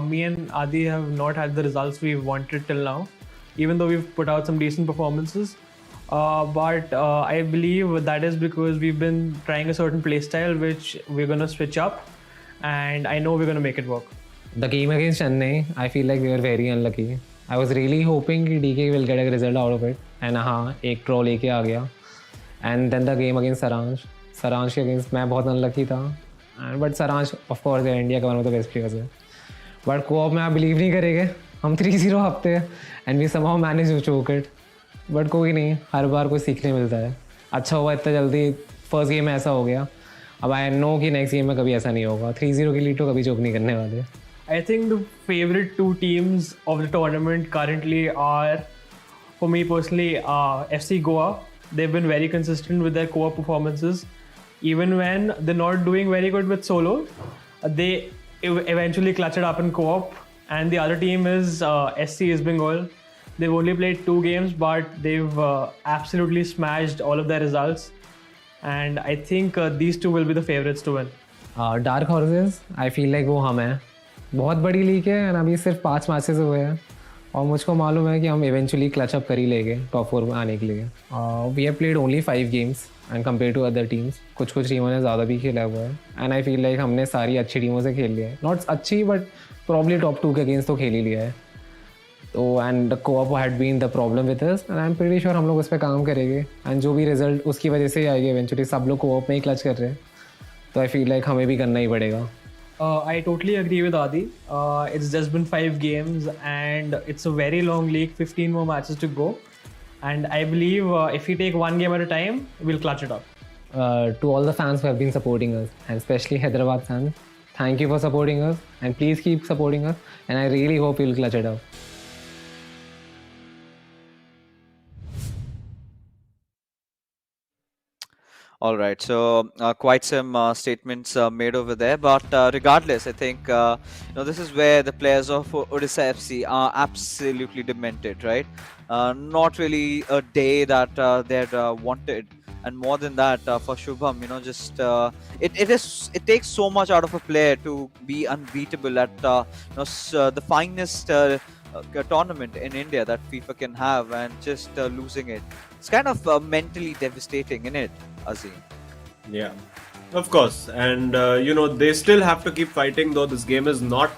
me and Adi have not had the results we wanted till now, even though we've put out some decent performances. But I believe that is because we've been trying a certain play style which we're going to switch up, and I know we're going to make it work. The game against Chennai, I feel like we were very unlucky. I was really hoping कि DK will get a result out of it. And हाँ, एक draw लेके आ गया. And then the game against Saransh के against मैं बहुत unlucky था. But Saransh, of course, है इंडिया का one of the best players है. But co-op में आप believe नहीं करेंगे, हम 3-0 हारते हैं and we somehow managed to choke it. But कोई नहीं, हर बार कुछ सीखने मिलता है. अच्छा हुआ इतना जल्दी फर्स्ट गेम में ऐसा हो गया. अब आई नो कि नेक्स्ट गेम में कभी ऐसा नहीं होगा. 3-0 की लीड तो कभी चोक नहीं करने वाले. I think the favorite 2 teams of the tournament currently are, for me personally, FC Goa. They've been very consistent with their co-op performances. Even when they're not doing very good with solo, they eventually clutch it up in co-op. And the other team is SC East Bengal. They've only played 2 games, but they've absolutely smashed all of their results. And I think these 2 will be the favorites to win. Dark Horses, I feel like वो हम हैं. बहुत बड़ी league है and अभी सिर्फ 5 matches हुए हैं और मुझको मालूम है कि हम इवेंचुअली क्लच अप कर ही लेंगे टॉप 4 में आने के लिए. We have played only 5 games and compare to other teams. कुछ टीमों ने ज़्यादा भी खेला हुआ है एंड आई फील लाइक हमने सारी अच्छी टीमों से खेल लिया है. नॉट अच्छी बट प्रॉब्ली टॉप 2 के अगेंस्ट तो खेल ही लिया है. तो and the coop had been the problem with us and I am pretty sure हम लोग उस पर काम करेंगे एंड जो भी रिजल्ट उसकी वजह से ही आएगी. इवेंचुअली सब लोग कोऑप में ही क्लच कर रहे हैं, तो आई फील लाइक हमें भी करना ही पड़ेगा. I totally agree with Adi. It's just been 5 games and it's a very long league, 15 more matches to go. And I believe if we take 1 game at a time, we'll clutch it up. To all the fans who have been supporting us, and especially Hyderabad fans, thank you for supporting us and please keep supporting us and I really hope you'll clutch it up. All right, so quite some statements made over there, but regardless, I think this is where the players of Odisha FC are absolutely demented, right? Not really a day that they'd wanted, and more than that, for Shubham, just it takes so much out of a player to be unbeatable at the finest tournament in India that FIFA can have, and just losing it. It's kind of mentally devastating, isn't it, Azim? Yeah, of course. And, they still have to keep fighting, though this game is not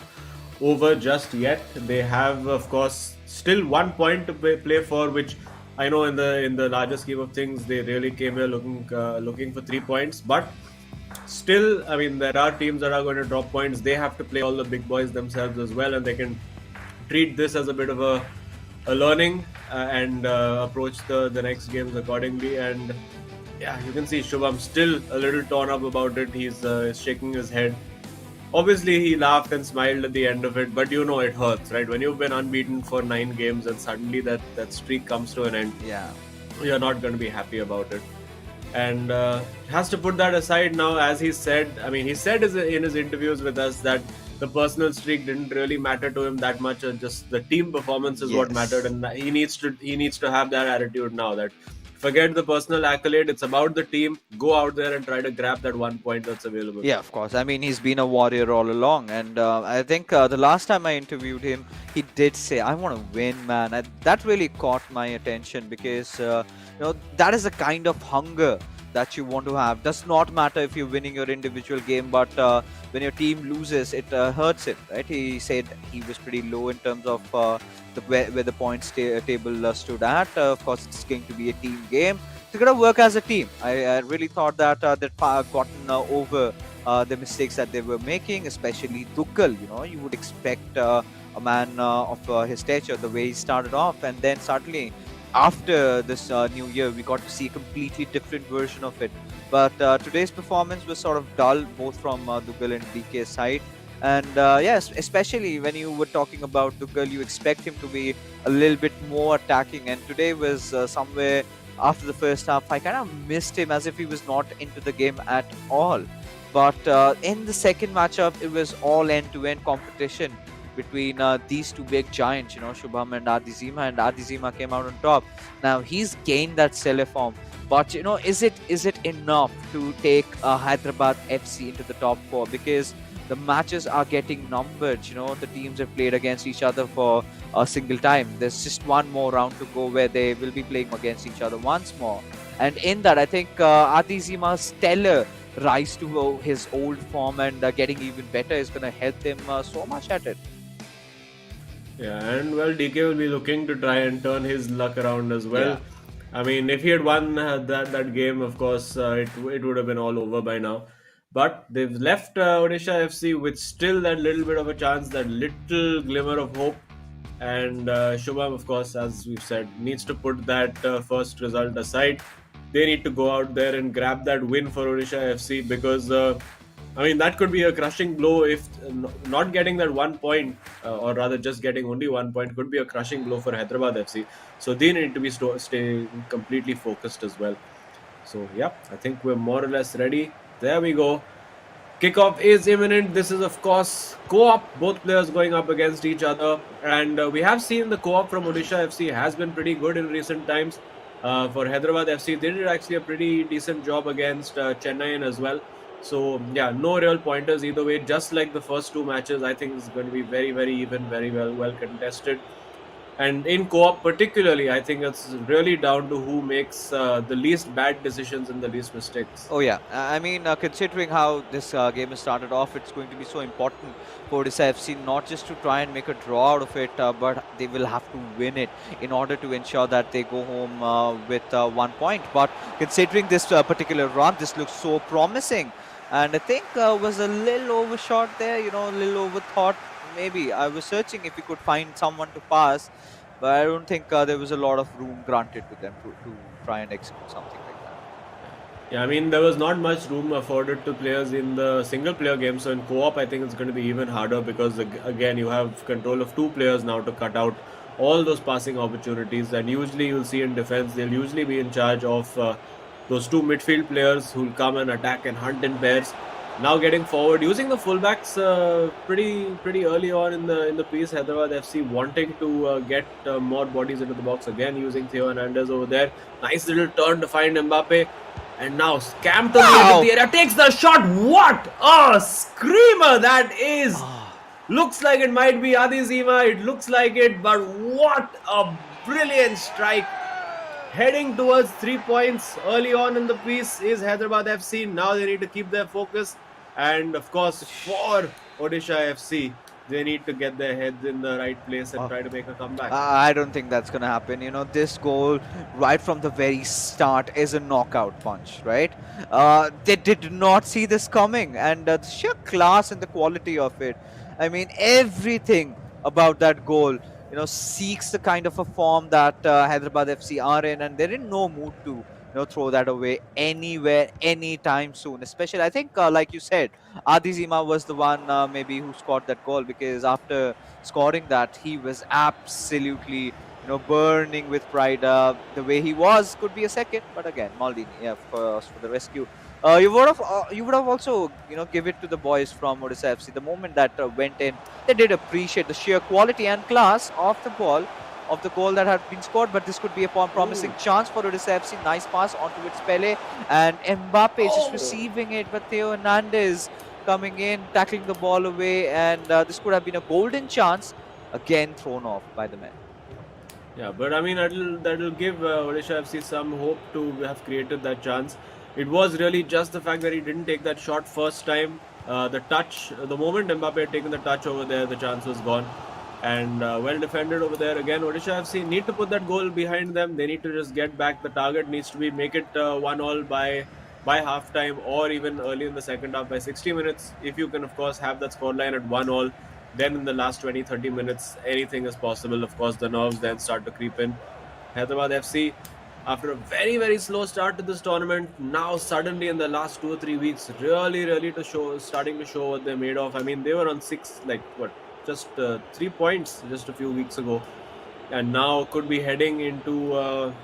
over just yet. They have, of course, still 1 point to play for, which I know in the larger scheme of things, they really came here looking for 3 points. But still, I mean, there are teams that are going to drop points. They have to play all the big boys themselves as well, and they can treat this as a bit of a learning and approach the next games accordingly. And yeah, you can see Shubham still a little torn up about it. He's shaking his head. Obviously, he laughed and smiled at the end of it, but it hurts, right? When you've been unbeaten for 9 games and suddenly that streak comes to an end, Yeah. you're not going to be happy about it. And has to put that aside now, as he said. I mean, he said in his interviews with us that the personal streak didn't really matter to him that much. Just the team performance is what mattered, Yes. and he needs to have that attitude now. That forget the personal accolade; it's about the team. Go out there and try to grab that 1 point that's available. Yeah, of course. I mean, he's been a warrior all along, and I think the last time I interviewed him, he did say, "I want to win, man." That really caught my attention because that is the kind of hunger that you want to have. Does not matter if you're winning your individual game, but when your team loses, it hurts him, right? He said he was pretty low in terms of where the points table stood at. Of course, it's going to be a team game. They're gonna work as a team. I really thought that they'd gotten over the mistakes that they were making, especially Tuchel. You would expect a man of his stature, the way he started off, and then suddenly after this new year, we got to see a completely different version of it. But today's performance was sort of dull, both from Tuchel and DK's side. And yes, especially when you were talking about Tuchel, you expect him to be a little bit more attacking, and today was somewhere after the first half, I kind of missed him as if he was not into the game at all. But in the second matchup, it was all end-to-end competition between these two big giants, Shubham and Adizima, and Adizima came out on top. Now he's gained that stellar form, but is it enough to take Hyderabad FC into the top four? Because the matches are getting numbered. The teams have played against each other for a single time. There's just one more round to go where they will be playing against each other once more. And in that, I think Adizima's stellar rise to his old form and getting even better is going to help him so much at it. Yeah, and well, DK will be looking to try and turn his luck around as well. Yeah. I mean, if he had won that game, of course, it would have been all over by now. But they've left Odisha FC with still that little bit of a chance, that little glimmer of hope. And Shubham, of course, as we've said, needs to put that first result aside. They need to go out there and grab that win for Odisha FC because I mean, that could be a crushing blow if not getting that 1 point, or rather just getting only 1 point, could be a crushing blow for Hyderabad FC. So they need to be stay completely focused as well. So, yeah, I think we're more or less ready. There we go. Kickoff is imminent. This is, of course, co-op. Both players going up against each other. And we have seen the co-op from Odisha FC has been pretty good in recent times. For Hyderabad FC, they did actually a pretty decent job against Chennai as well. So, yeah, no real pointers either way. Just like the first two matches, I think it's going to be very, very even, very well contested. And in co-op particularly, I think it's really down to who makes the least bad decisions and the least mistakes. Oh yeah, I mean, considering how this game has started off, it's going to be so important for Odisha FC not just to try and make a draw out of it, but they will have to win it in order to ensure that they go home with 1 point. But considering this particular run, this looks so promising, and I think was a little overshot there, a little overthought. Maybe I was searching if we could find someone to pass, but I don't think there was a lot of room granted to them to try and execute something like that. Yeah, I mean, there was not much room afforded to players in the single player game. So in co-op, I think it's going to be even harder because, again, you have control of two players now to cut out all those passing opportunities. And usually you'll see in defense, they'll usually be in charge of those two midfield players who'll come and attack and hunt in pairs. Now getting forward, using the fullbacks pretty early on in the piece. Hyderabad FC wanting to get more bodies into the box again, using Theo Hernandez over there. Nice little turn to find Mbappe, and now Scam to the area, takes the shot. What a screamer that is! Looks like it might be Adizima. It looks like it, but what a brilliant strike! Heading towards 3 points early on in the piece is Hyderabad FC. Now they need to keep their focus. And of course, for Odisha FC, they need to get their heads in the right place and try to make a comeback. I don't think that's going to happen. This goal right from the very start is a knockout punch, right? They did not see this coming, and the sheer class and the quality of it. I mean, everything about that goal seeks the kind of a form that Hyderabad FC are in, and they're in no mood to throw that away anywhere, anytime soon. Especially, I think, like you said, Adizima was the one maybe who scored that goal, because after scoring that, he was absolutely burning with pride. The way he was could be a second, but again, Maldini, yeah, of course, for the rescue. You would have also give it to the boys from Odisha FC. The moment that went in, they did appreciate the sheer quality and class of the ball, of the goal that had been scored. But this could be a promising chance for Odisha FC. Nice pass onto its Pele, and Mbappe just receiving it, but Theo Hernandez coming in, tackling the ball away, and this could have been a golden chance. Again thrown off by the men. Yeah, but I mean that'll give Odisha FC some hope to have created that chance. It was really just the fact that he didn't take that shot first time. The touch, the moment Mbappe had taken the touch over there, the chance was gone. And well defended over there. Again, Odisha FC need to put that goal behind them. They need to just get back. The target needs to be make it 1-1 by half time, or even early in the second half by 60 minutes. If you can, of course, have that scoreline at 1-1, then in the last 20-30 minutes, anything is possible. Of course, the nerves then start to creep in. Hyderabad FC, after a very, very slow start to this tournament, now suddenly in the last 2 or 3 weeks, really starting to show what they're made of. I mean, they were on just 3 points just a few weeks ago, and now could be heading into a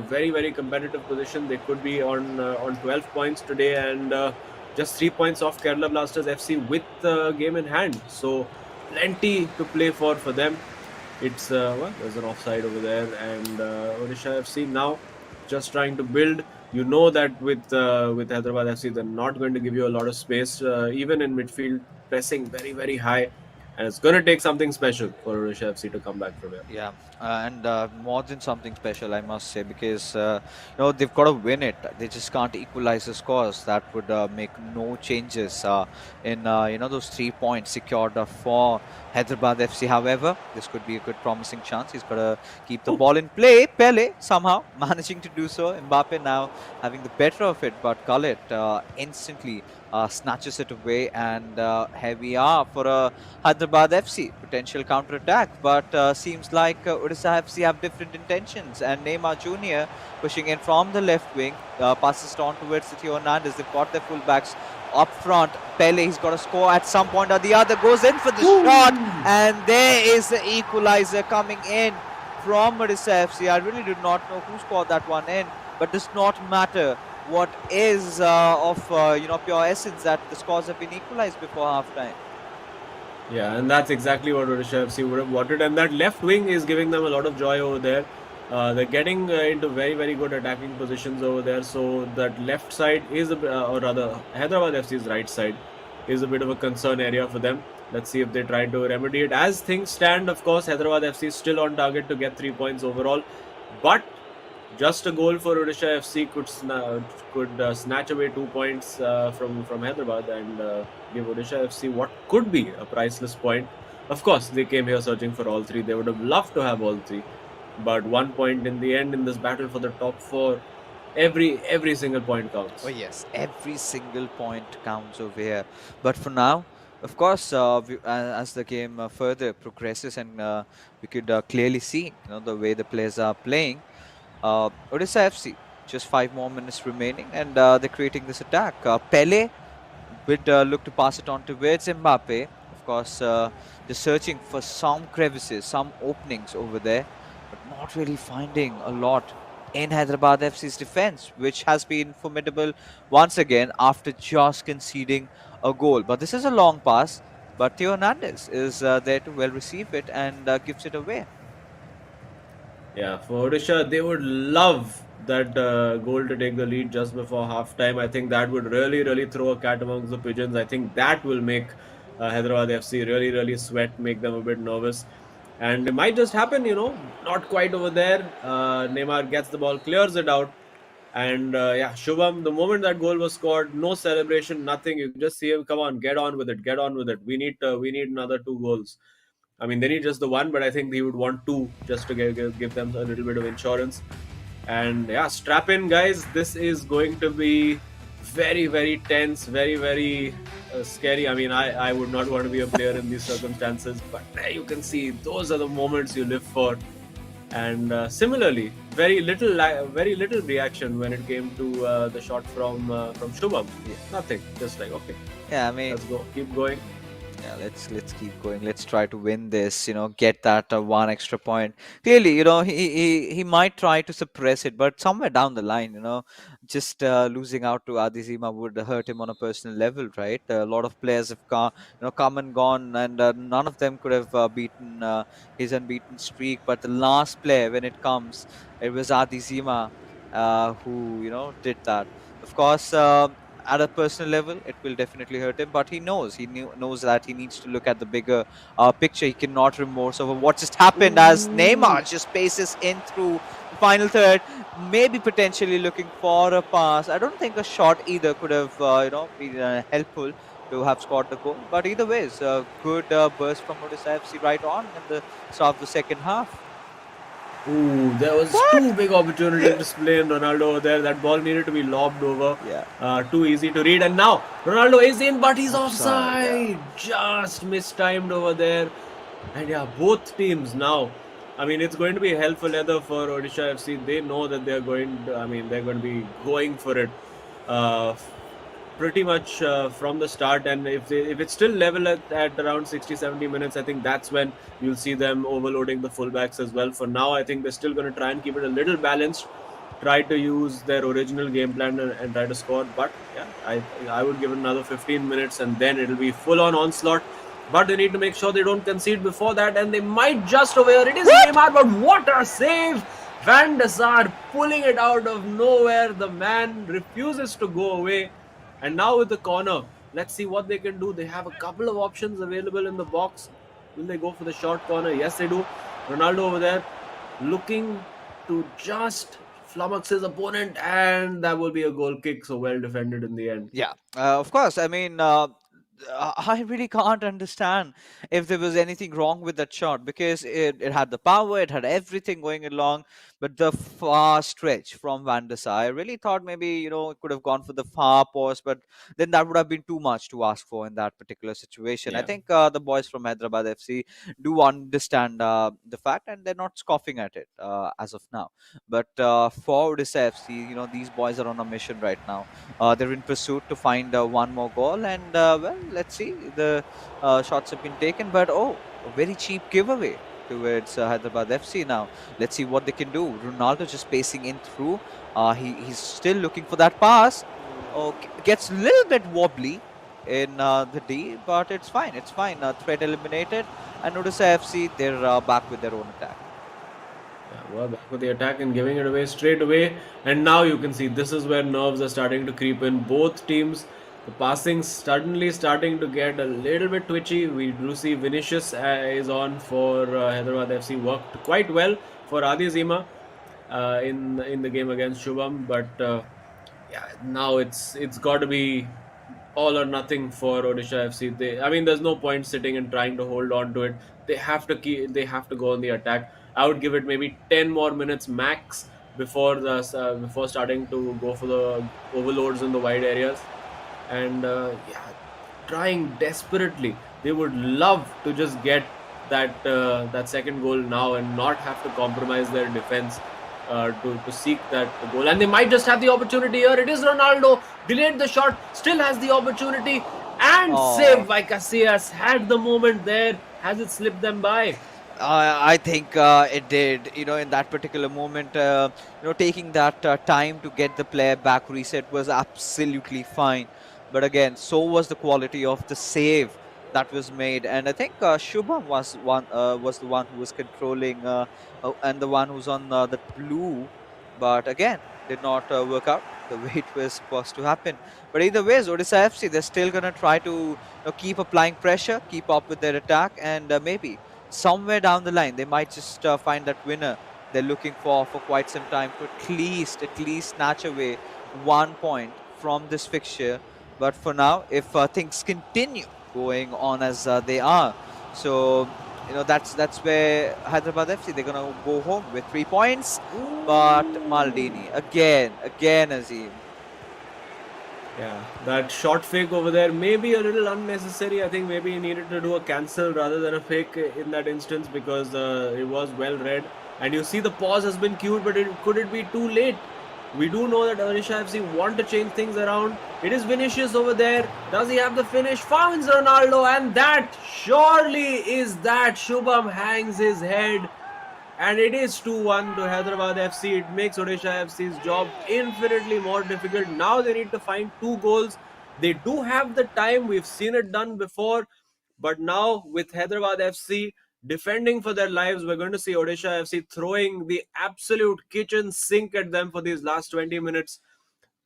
very, very competitive position. They could be on 12 points today, and just 3 points off Kerala Blasters FC with the game in hand. So plenty to play for them. It's there's an offside over there, and Odisha FC now just trying to build. You know that with Hyderabad FC, they're not going to give you a lot of space, even in midfield, pressing very, very high, and it's going to take something special for Odisha FC to come back from here. Yeah, and more than something special, I must say, because they've got to win it. They just can't equalize the scores. That would make no changes in those 3 points secured for Hyderabad FC. However, this could be a good promising chance. He's got to keep the ball in play. Pele somehow managing to do so. Mbappe now having the better of it, but Khalid instantly snatches it away, and here we are for a Hyderabad FC potential counter-attack. But seems like Odisha FC have different intentions, and Neymar Jr. pushing in from the left wing, passes it on towards Theo Hernandez. They've got their fullbacks up front. Pele, he's got to score at some point or the other, goes in for the shot, and there is the equalizer coming in from Odisha FC. I really do not know who scored that one in, but does not matter. What is of pure essence that the scores have been equalized before half-time. Yeah, and that's exactly what Odisha FC would have wanted. And that left wing is giving them a lot of joy over there. They're getting into very, very good attacking positions over there. So that left side is, or rather, Hyderabad FC's right side is a bit of a concern area for them. Let's see if they try to remedy it. As things stand, of course, Hyderabad FC is still on target to get 3 points overall. But just a goal for Odisha FC could snatch away 2 points from Hyderabad and give Odisha FC what could be a priceless point. Of course, they came here searching for all 3. They would have loved to have all 3, but 1 point in the end in this battle for the top 4. Every single point counts. Oh yes, every single point counts over here. But for now, of course, as the game further progresses, and we could clearly see the way the players are playing. Odisha FC, just 5 more minutes remaining, and they're creating this attack. Pele would look to pass it on towards Mbappe. Of course, just searching for some crevices, some openings over there, but not really finding a lot in Hyderabad FC's defense, which has been formidable once again after just conceding a goal. But this is a long pass, but Theo Hernandez is there to well receive it and gives it away. Yeah, for Odisha, they would love that goal to take the lead just before half time. I think that would really throw a cat amongst the pigeons. I think that will make Hyderabad FC really sweat, make them a bit nervous. And it might just happen, not quite over there. Neymar gets the ball, clears it out. And Shubham, the moment that goal was scored, no celebration, nothing. You just see him, come on, get on with it. We need another 2 goals. I mean, they need just the 1, but I think he would want 2 just to give them a little bit of insurance. And yeah, strap in, guys. This is going to be very tense, very scary. I mean, I would not want to be a player in these circumstances, but there you can see those are the moments you live for. And similarly, very little reaction when it came to the shot from Shubham. Yeah, nothing. Just like, okay, Yeah, I mean, let's go, keep going. Yeah, let's keep going. Let's try to win this. Get that one extra point. Clearly, he might try to suppress it, but somewhere down the line, just losing out to Adizima would hurt him on a personal level, right? A lot of players have come and gone, and none of them could have beaten his unbeaten streak. But the last player, when it comes, it was Adizima who did that. Of course. At a personal level, it will definitely hurt him, but he knows that he needs to look at the bigger picture. He cannot remorse over what just happened as Ooh. Neymar just paces in through the final third, maybe potentially looking for a pass. I don't think a shot either could have been helpful to have scored the goal, but either ways, a good burst from Odisha FC right on in the start of the second half. Ooh, there was What? too big opportunity to display in Ronaldo over there. That ball needed to be lobbed over. Yeah. Too easy to read. And now Ronaldo is in, but he's Offside, yeah. offside. Just mistimed over there. And yeah, both teams now. I mean, it's going to be hell for leather for Odisha FC. They know that they're going. They're going to be going for it. Uh, Pretty much from the start, and if it's still level at around 60-70 minutes, I think that's when you'll see them overloading the fullbacks as well. For now, I think they're still going to try and keep it a little balanced, try to use their original game plan and try to score. But yeah, I would give it another 15 minutes and then it'll be full on onslaught. But they need to make sure they don't concede before that, and they might just over here. It is Neymar, but what a save! Van der Sar pulling it out of nowhere. The man refuses to go away. And now with the corner, let's see what they can do. They have a couple of options available in the box. Will they go for the short corner? Yes, they do. Ronaldo over there looking to just flummox his opponent, and that will be a goal kick. So well defended in the end. Yeah, of course. I mean, I really can't understand if there was anything wrong with that shot because it had the power, it had everything going along, but the far stretch from Van der Sar, I really thought maybe it could have gone for the far post, but then that would have been too much to ask for in that particular situation. I Yeah. think the boys from Hyderabad FC do understand the fact, and they're not scoffing at it as of now. But for Odisha FC, these boys are on a mission right now. They're in pursuit to find one more goal, and well, let's see. The shots have been taken, but a very cheap giveaway towards Hyderabad FC now. Let's see what they can do. Ronaldo just pacing in through. He's still looking for that pass. Gets a little bit wobbly in the D, but it's fine. It's fine. Threat eliminated, and Odisha FC, they're back with their own attack. Yeah, well, back with the attack and giving it away straight away. And now you can see this is where nerves are starting to creep in. Both teams, the passing suddenly starting to get a little bit twitchy. We do see Vinicius is on for Hyderabad FC. Worked quite well for Adi Zima in the game against Shubham. But yeah, now it's got to be all or nothing for Odisha FC. There's no point sitting and trying to hold on to it. They have to they have to go on the attack. I would give it maybe 10 more minutes max before starting to go for the overloads in the wide areas. And yeah, trying desperately. They would love to just get that second goal now and not have to compromise their defense to seek that goal. And they might just have the opportunity here. It is Ronaldo, delayed the shot, still has the opportunity, and saved by Casillas. Had the moment there. Has it slipped them by? I think it did. In that particular moment, taking that time to get the player back reset was absolutely fine. But again, so was the quality of the save that was made, and I think Shubham was the one who was controlling and the one who's on the blue. But again, did not work out the way it was supposed to happen. But either ways, Odisha FC, they're still gonna try to keep applying pressure, keep up with their attack, and maybe somewhere down the line they might just find that winner they're looking for quite some time to at least snatch away 1 point from this fixture. But for now, if things continue going on as they are, so that's where Hyderabad FC, they're gonna go home with 3 points. But Maldini again Azim. Yeah, that short fake over there may be a little unnecessary. I think maybe he needed to do a cancel rather than a fake in that instance because it was well read. And you see the pause has been queued, but could it be too late? We do know that Odisha FC want to change things around. It is Vinicius over there. Does he have the finish? Finds Ronaldo, and that surely is that. Shubham hangs his head. And it is 2-1 to Hyderabad FC. It makes Odisha FC's job infinitely more difficult. Now they need to find 2 goals. They do have the time. We've seen it done before. But now with Hyderabad FC defending for their lives, we're going to see Odisha FC throwing the absolute kitchen sink at them for these last 20 minutes.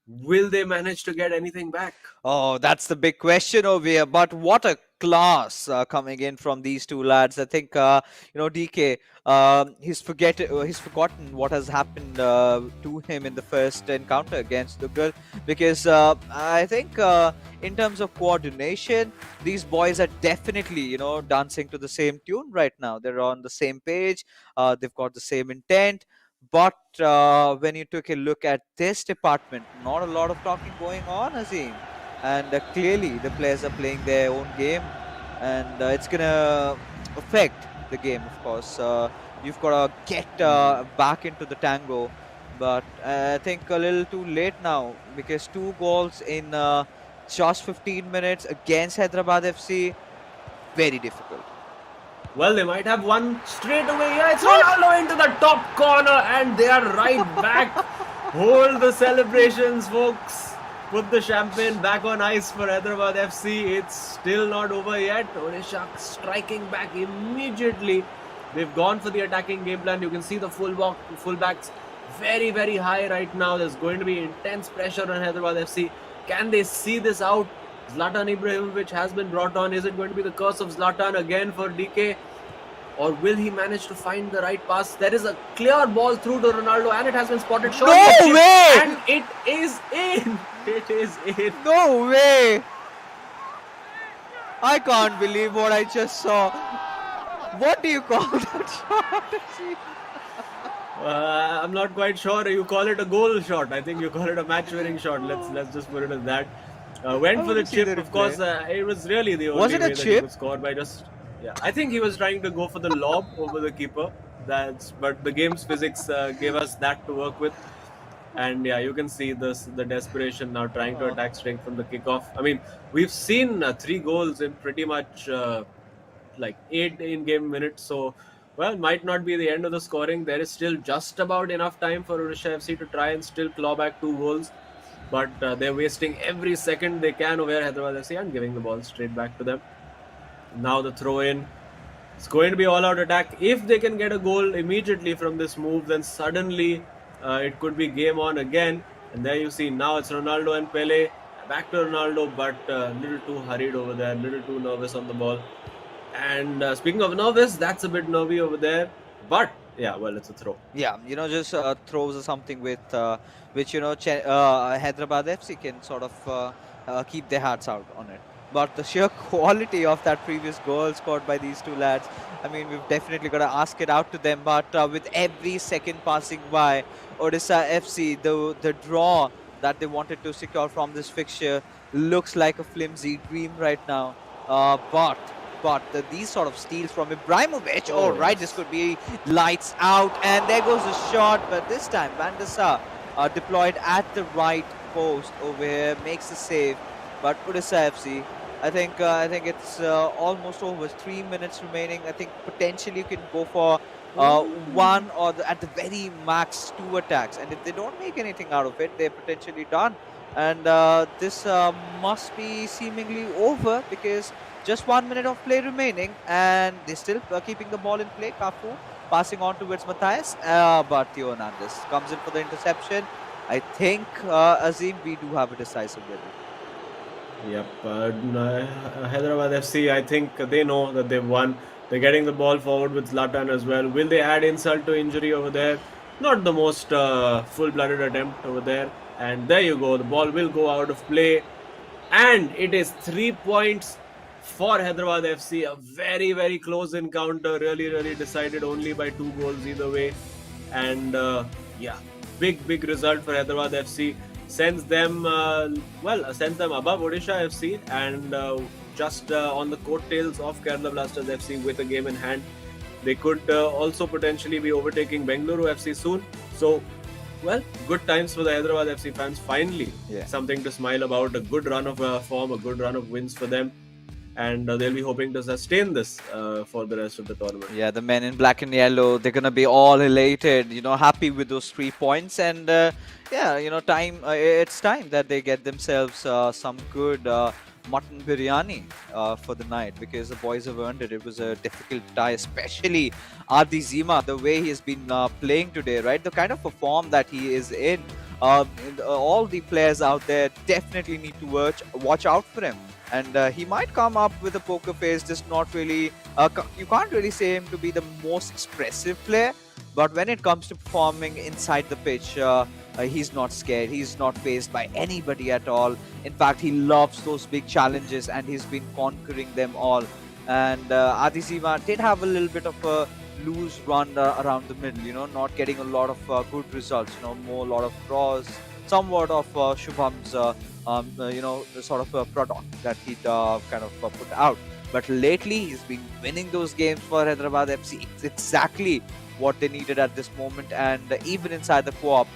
Will they manage to get anything back? Oh, that's the big question over here. But what a class coming in from these two lads. I think DK. He's forgotten what has happened to him in the first encounter against Dugal, because I think in terms of coordination, these boys are definitely dancing to the same tune right now. They're on the same page. They've got the same intent. But when you took a look at this department, not a lot of talking going on, Azim. And clearly the players are playing their own game, and it's going to affect the game, of course. You've got to get back into the tango. But I think a little too late now, because 2 goals in just 15 minutes against Hyderabad FC, very difficult. Well, they might have one straight away. Yeah, it's Ronaldo into the top corner, and they are right back. Hold the celebrations, folks. Put the champagne back on ice for Hyderabad FC. It's still not over yet. Odisha striking back immediately. They've gone for the attacking game plan. You can see the fullbacks very, very high right now. There's going to be intense pressure on Hyderabad FC. Can they see this out? Zlatan Ibrahimovic has been brought on. Is it going to be the curse of Zlatan again for DK? Or will he manage to find the right pass? There is a clear ball through to Ronaldo, and it has been spotted short. No way! And it is in! It is in! No way! I can't believe what I just saw. What do you call that shot? I'm not quite sure. You call it a goal shot. I think you call it a match-winning shot. Let's just put it as that. Went for the chip. Of course, it was really the only way that he could score by just. Yeah, I think he was trying to go for the lob over the keeper. But the game's physics gave us that to work with. And yeah, you can see the desperation now, trying to attack strength from the kickoff. I mean, we've seen 3 goals in pretty much like 8 in-game minutes. So, well, might not be the end of the scoring. There is still just about enough time for Odisha FC to try and still claw back 2 goals. But they're wasting every second they can over Hyderabad FC and giving the ball straight back to them. Now the throw in. It's going to be all-out attack. If they can get a goal immediately from this move, then suddenly it could be game on again. And there you see, now it's Ronaldo and Pele. Back to Ronaldo, but a little too hurried over there, a little too nervous on the ball. And speaking of nervous, that's a bit nervy over there. But yeah, well, it's a throw. Yeah, just throws or something with which Hyderabad FC can sort of keep their hearts out on it. But the sheer quality of that previous goal scored by these two lads, I mean, we've definitely got to ask it out to them. But with every second passing by, Odisha FC, the draw that they wanted to secure from this fixture looks like a flimsy dream right now. But these sort of steals from Ibrahimovic, right, this could be lights out, and there goes the shot. But this time, Van der Sar deployed at the right post over here, makes the save. But Odisha FC, I think it's almost over. 3 minutes remaining. I think potentially you can go for one or at the very max 2 attacks. And if they don't make anything out of it, they're potentially done. And this must be seemingly over, because just 1 minute of play remaining, and they're still keeping the ball in play. Cafu passing on towards Matthias, but Theo Hernandez comes in for the interception. I think, Azim, we do have a decisive winner. Yep, Hyderabad FC, I think they know that they've won. They're getting the ball forward with Zlatan as well. Will they add insult to injury over there? Not the most full-blooded attempt over there. And there you go, the ball will go out of play. And it is 3 points for Hyderabad FC. A very, very close encounter. Really, really decided only by 2 goals either way. And yeah, big result for Hyderabad FC. Sends them above Odisha FC, and just on the coattails of Kerala Blasters FC with a game in hand. They could also potentially be overtaking Bengaluru FC soon. So Well, good times for the Hyderabad FC fans. Finally, Yeah. something to smile about. A good run of form, a good run of wins for them, and they'll be hoping to sustain this for the rest of the tournament. Yeah, the men in black and yellow, they're gonna be all elated, happy with those 3 points, and yeah, it's time that they get themselves some good mutton biryani for the night, because the boys have earned it. It was a difficult tie, especially Adi Zima, the way he has been playing today, right? The kind of a form that he is in. All the players out there definitely need to watch out for him. And he might come up with a poker face, just not really. You can't really say him to be the most expressive player, but when it comes to performing inside the pitch, he's not scared. He's not faced by anybody at all. In fact, he loves those big challenges, and he's been conquering them all. And Adizima did have a little bit of a loose run around the middle, not getting a lot of good results, more a lot of draws, somewhat of Shubham's the sort of a product that he kind of put out. But lately, he's been winning those games for Hyderabad FC. It's exactly what they needed at this moment. And even inside the co-op,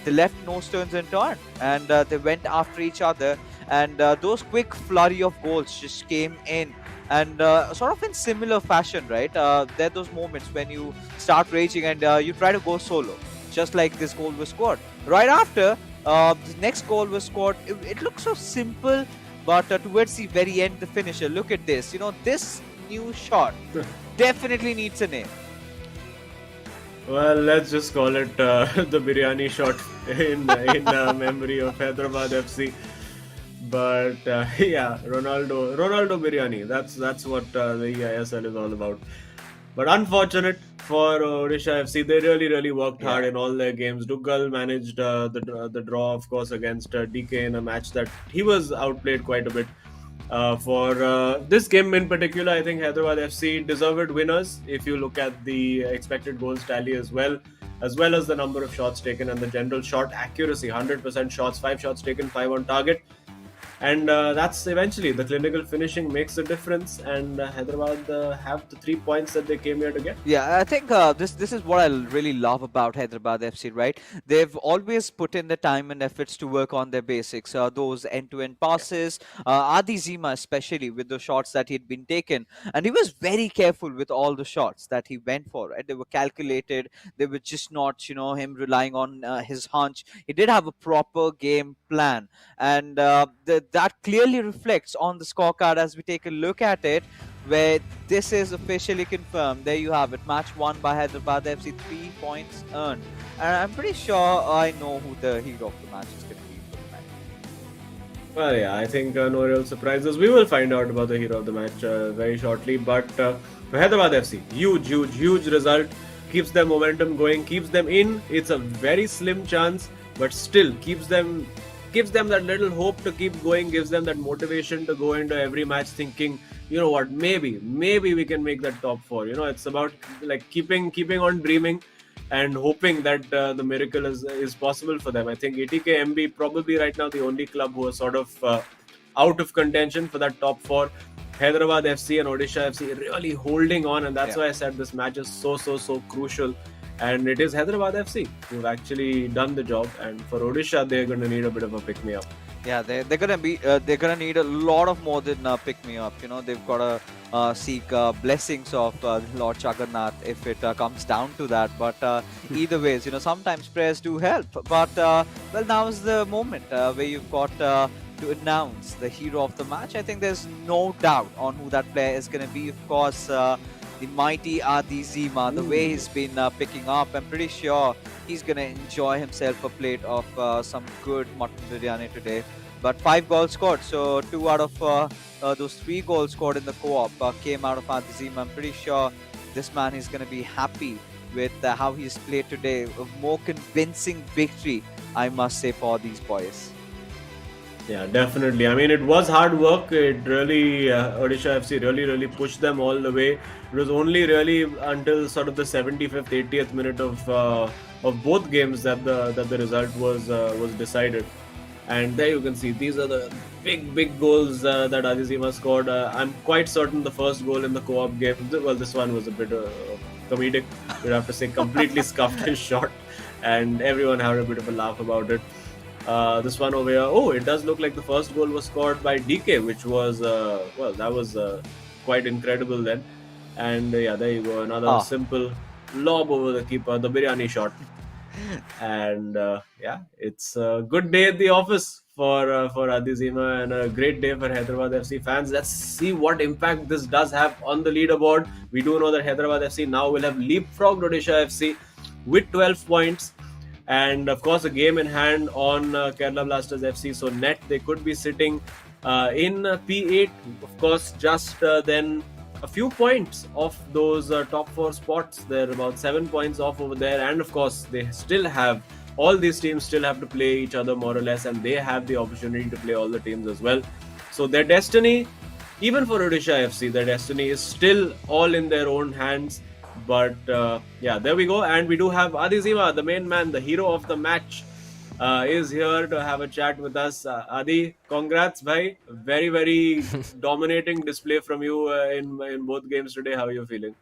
they left no stones unturned, and they went after each other. And those quick flurry of goals just came in. And sort of in similar fashion, right? There are those moments when you start raging and you try to go solo, just like this goal was scored. Right after, the next goal was scored. It looks so simple, but towards the very end, the finisher. Look at this. This new shot definitely needs a name. Well, let's just call it the biryani shot in memory of Hyderabad FC. But yeah, Ronaldo biryani. That's what the eISL is all about. But unfortunate for Odisha FC, they really worked hard in all their games. Duggal managed the draw, of course, against DK in a match that he was outplayed quite a bit. For this game in particular, I think Hyderabad FC deserved winners. If you look at the expected goals tally as well as the number of shots taken and the general shot accuracy, 100% shots, 5 shots taken, 5 on target. And that's eventually the clinical finishing makes a difference, and Hyderabad have the 3 points that they came here to get. Yeah, I think this is what I really love about Hyderabad FC, right? They've always put in the time and efforts to work on their basics, those end-to-end passes, Adi Zima especially with the shots that he'd been taken, and he was very careful with all the shots that he went for, right? They were calculated, they were just not, him relying on his hunch. He did have a proper game plan, and that clearly reflects on the scorecard as we take a look at it, where this is officially confirmed. There you have it. Match won by Hyderabad FC, 3 points earned. And I'm pretty sure I know who the hero of the match is going to be for the match. Well, yeah, I think no real surprises. We will find out about the hero of the match very shortly. But for Hyderabad FC, huge result. Keeps their momentum going, keeps them in. It's a very slim chance, but still gives them that little hope to keep going, gives them that motivation to go into every match thinking, you know what, maybe we can make that top 4. It's about like keeping on dreaming and hoping that the miracle is possible for them. I think ATK MB probably right now the only club who are sort of out of contention for that top 4. Hyderabad FC and Odisha FC really holding on, and that's why I said this match is so crucial. And it is Hyderabad FC who've actually done the job, and for Odisha they're going to need a bit of a pick me up. Yeah, they're gonna need a lot of more than pick me up. They've got to seek blessings of Lord Jagannath if it comes down to that. But either ways, sometimes prayers do help. But well, now is the moment where you've got to announce the hero of the match. I think there's no doubt on who that player is going to be. Of course, the mighty Adi Zima, the way he's been picking up, I'm pretty sure he's going to enjoy himself a plate of some good mutton biryani today. But 5 goals scored, so 2 out of those 3 goals scored in the co-op came out of Adi Zima. I'm pretty sure this man is going to be happy with how he's played today. A more convincing victory, I must say, for these boys. Yeah, definitely. I mean, it was hard work. It really, Odisha FC really pushed them all the way. It was only really until sort of the 75th, 80th minute of both games that the result was decided. And there you can see these are the big goals that Adizima scored. I'm quite certain the first goal in the co-op game, well, this one was a bit comedic. You'd have to say completely scuffed his shot. and everyone had a bit of a laugh about it. This one over here, oh, it does look like the first goal was scored by DK, which was, well, that was quite incredible then. And yeah, there you go, another simple lob over the keeper, the biryani shot. And yeah, it's a good day at the office for Adizima, and a great day for Hyderabad FC fans. Let's see what impact this does have on the leaderboard. We do know that Hyderabad FC now will have leapfrogged Odisha FC with 12 points. And of course, a game in hand on Kerala Blasters FC. So net, they could be sitting in P8. Of course, just then a few points off those top 4 spots. They're about 7 points off over there. And of course, they still have, all these teams still have to play each other more or less. And they have the opportunity to play all the teams as well. So their destiny, even for Odisha FC, their destiny is still all in their own hands. But yeah, there we go. And we do have Adizima, the main man, the hero of the match, is here to have a chat with us. Adi, congrats, bhai. Very, very dominating display from you in both games today. How are you feeling?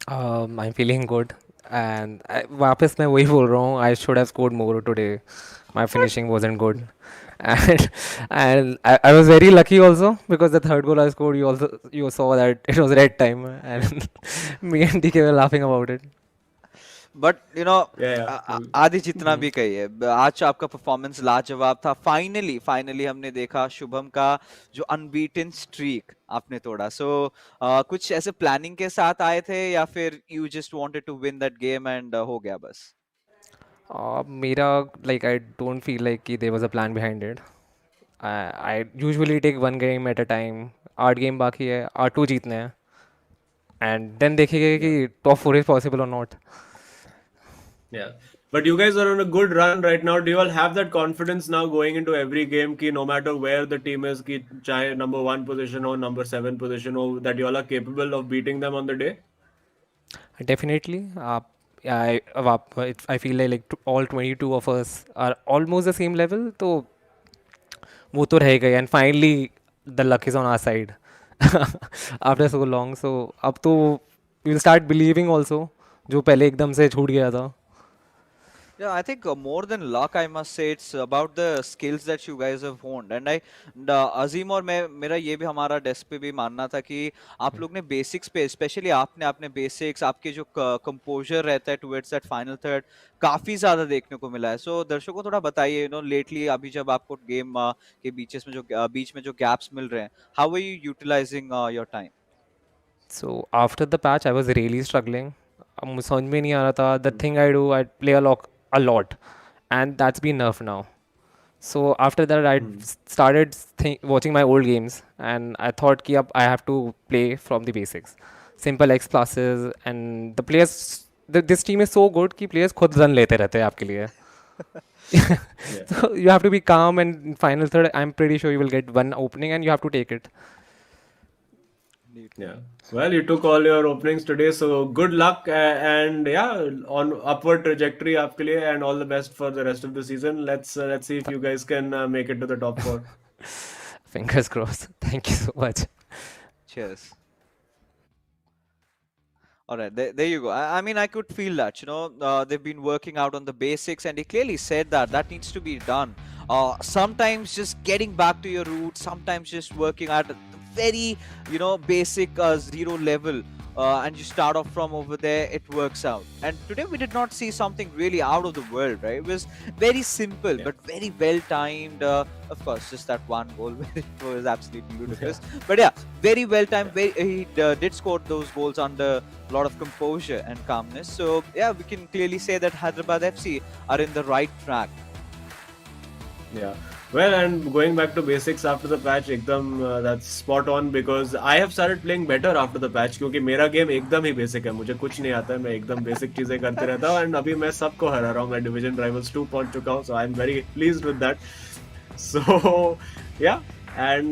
I'm feeling good. And वापस मैं वही बोल रहा हूँ, I should have scored more today. My finishing wasn't good. And I was very lucky also, because the third goal I scored, you saw that it was red time, and me and DK were laughing about it. But you know Yeah. आदि जितना भी कहिए, आज आपका performance लाजवाब था. Finally हमने देखा शुभम का जो अनबीटन स्ट्रीक आपने तोड़ा. सो कुछ ऐसे प्लानिंग के साथ आए थे या फिर you just wanted to win that game and हो गया बस? मेरा, like, I don't feel like कि there was a plan behind it. I usually take one game at a time. 8 game बाकी है, 8 जीतने हैं, and then देखेंगे कि top 4 is possible or not. Yeah. But you guys are on a good run right now. Do you all have that confidence now going into every game ki no matter where the team is, ki chahe number 1 position or number 7 position, or that you all are capable of beating them on the day? Definitely. I feel like all 22 of us are almost the same level. तो वो तो रह गए, and finally the luck is on our side after so long. So अब तो we'll start believing also, जो पहले एकदम से छूट गया था. Yeah, I think more than luck, I must say it's about the skills that you guys have honed. And अजीम और मैं, मेरा ये भी, हमारा डेस्क पे भी मानना था कि आप लोग ने बेसिक्स पे, स्पेशली आपने बेसिक्स, आपके जो कंपोजर रहता है टुवर्ड्स दैट फाइनल थर्ड, काफी ज्यादा देखने को मिला है. सो दर्शकों को थोड़ा बताइए, यू नो, लेटली अभी जब आपको गेम के बीच में जो गैप्स मिल रहे हैं, how are you utilising your time? So after the patch, I was really struggling. अब मुझे समझ में नहीं आ रहा था. The thing I do, I play a lot, and that's been enough now. So after that, I started watching my old games, and I thought कि अब I have to play from the basics, simple X pluses, and the players. This team is so good कि players खुद run लेते रहते हैं आपके लिए. So you have to be calm, and in final third, I'm pretty sure you will get one opening, and you have to take it. Yeah. Well, you took all your openings today, so good luck and yeah, on upward trajectory आपके लिए, and all the best for the rest of the season. Let's see if you guys can make it to the top 4. Fingers crossed. Thank you so much. Cheers. All right, there you go. I mean, I could feel that, you know, they've been working out on the basics, and he clearly said that needs to be done. Sometimes just getting back to your roots, sometimes just working at the very, you know, basic zero level, and you start off from over there, it works out. And today we did not see something really out of the world, right? It was very simple, but very well timed. Of course, just that one goal it was absolutely ludicrous. But yeah, very well timed. He did score those goals under a lot of composure and calmness. So yeah, we can clearly say that Hyderabad FC are in the right track. Yeah. Well, and going back to basics after the patch, एकदम that's spot on, because I have started playing better after the patch, क्योंकि मेरा game एकदम ही basic है, मुझे कुछ नहीं आता है, मैं एकदम बेसिक चीजें करते रहता हूँ, and अभी मैं सबको हरा रहा हूँ, मैं डिवीजन राइवल्स 2 पहुंच चुका हूँ, so I'm very pleased with that. So yeah, And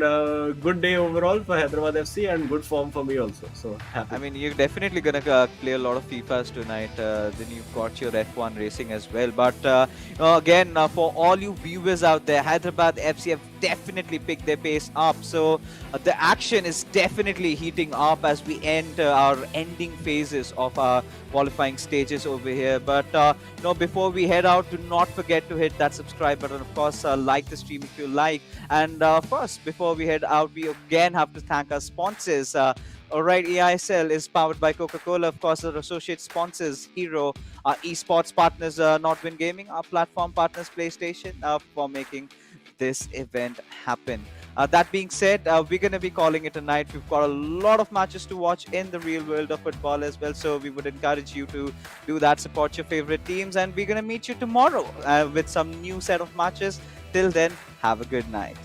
good day overall for Hyderabad FC and good form for me also. So happy. I mean, you're definitely gonna play a lot of FIFAs tonight. Then you've got your F1 racing as well. But again, for all you viewers out there, Hyderabad FC have definitely picked their pace up. So the action is definitely heating up as we end our ending phases of our qualifying stages over here. But before we head out, do not forget to hit that subscribe button. Of course, like the stream if you like. And first, before we head out, we again have to thank our sponsors. Alright, eISL is powered by Coca-Cola. Of course, our associate sponsors, Hero, our esports partners, Nordwind Gaming, our platform partners, PlayStation, for making this event happen. That being said, we're going to be calling it a night. We've got a lot of matches to watch in the real world of football as well. So we would encourage you to do that, support your favorite teams. And we're going to meet you tomorrow with some new set of matches. Till then, have a good night.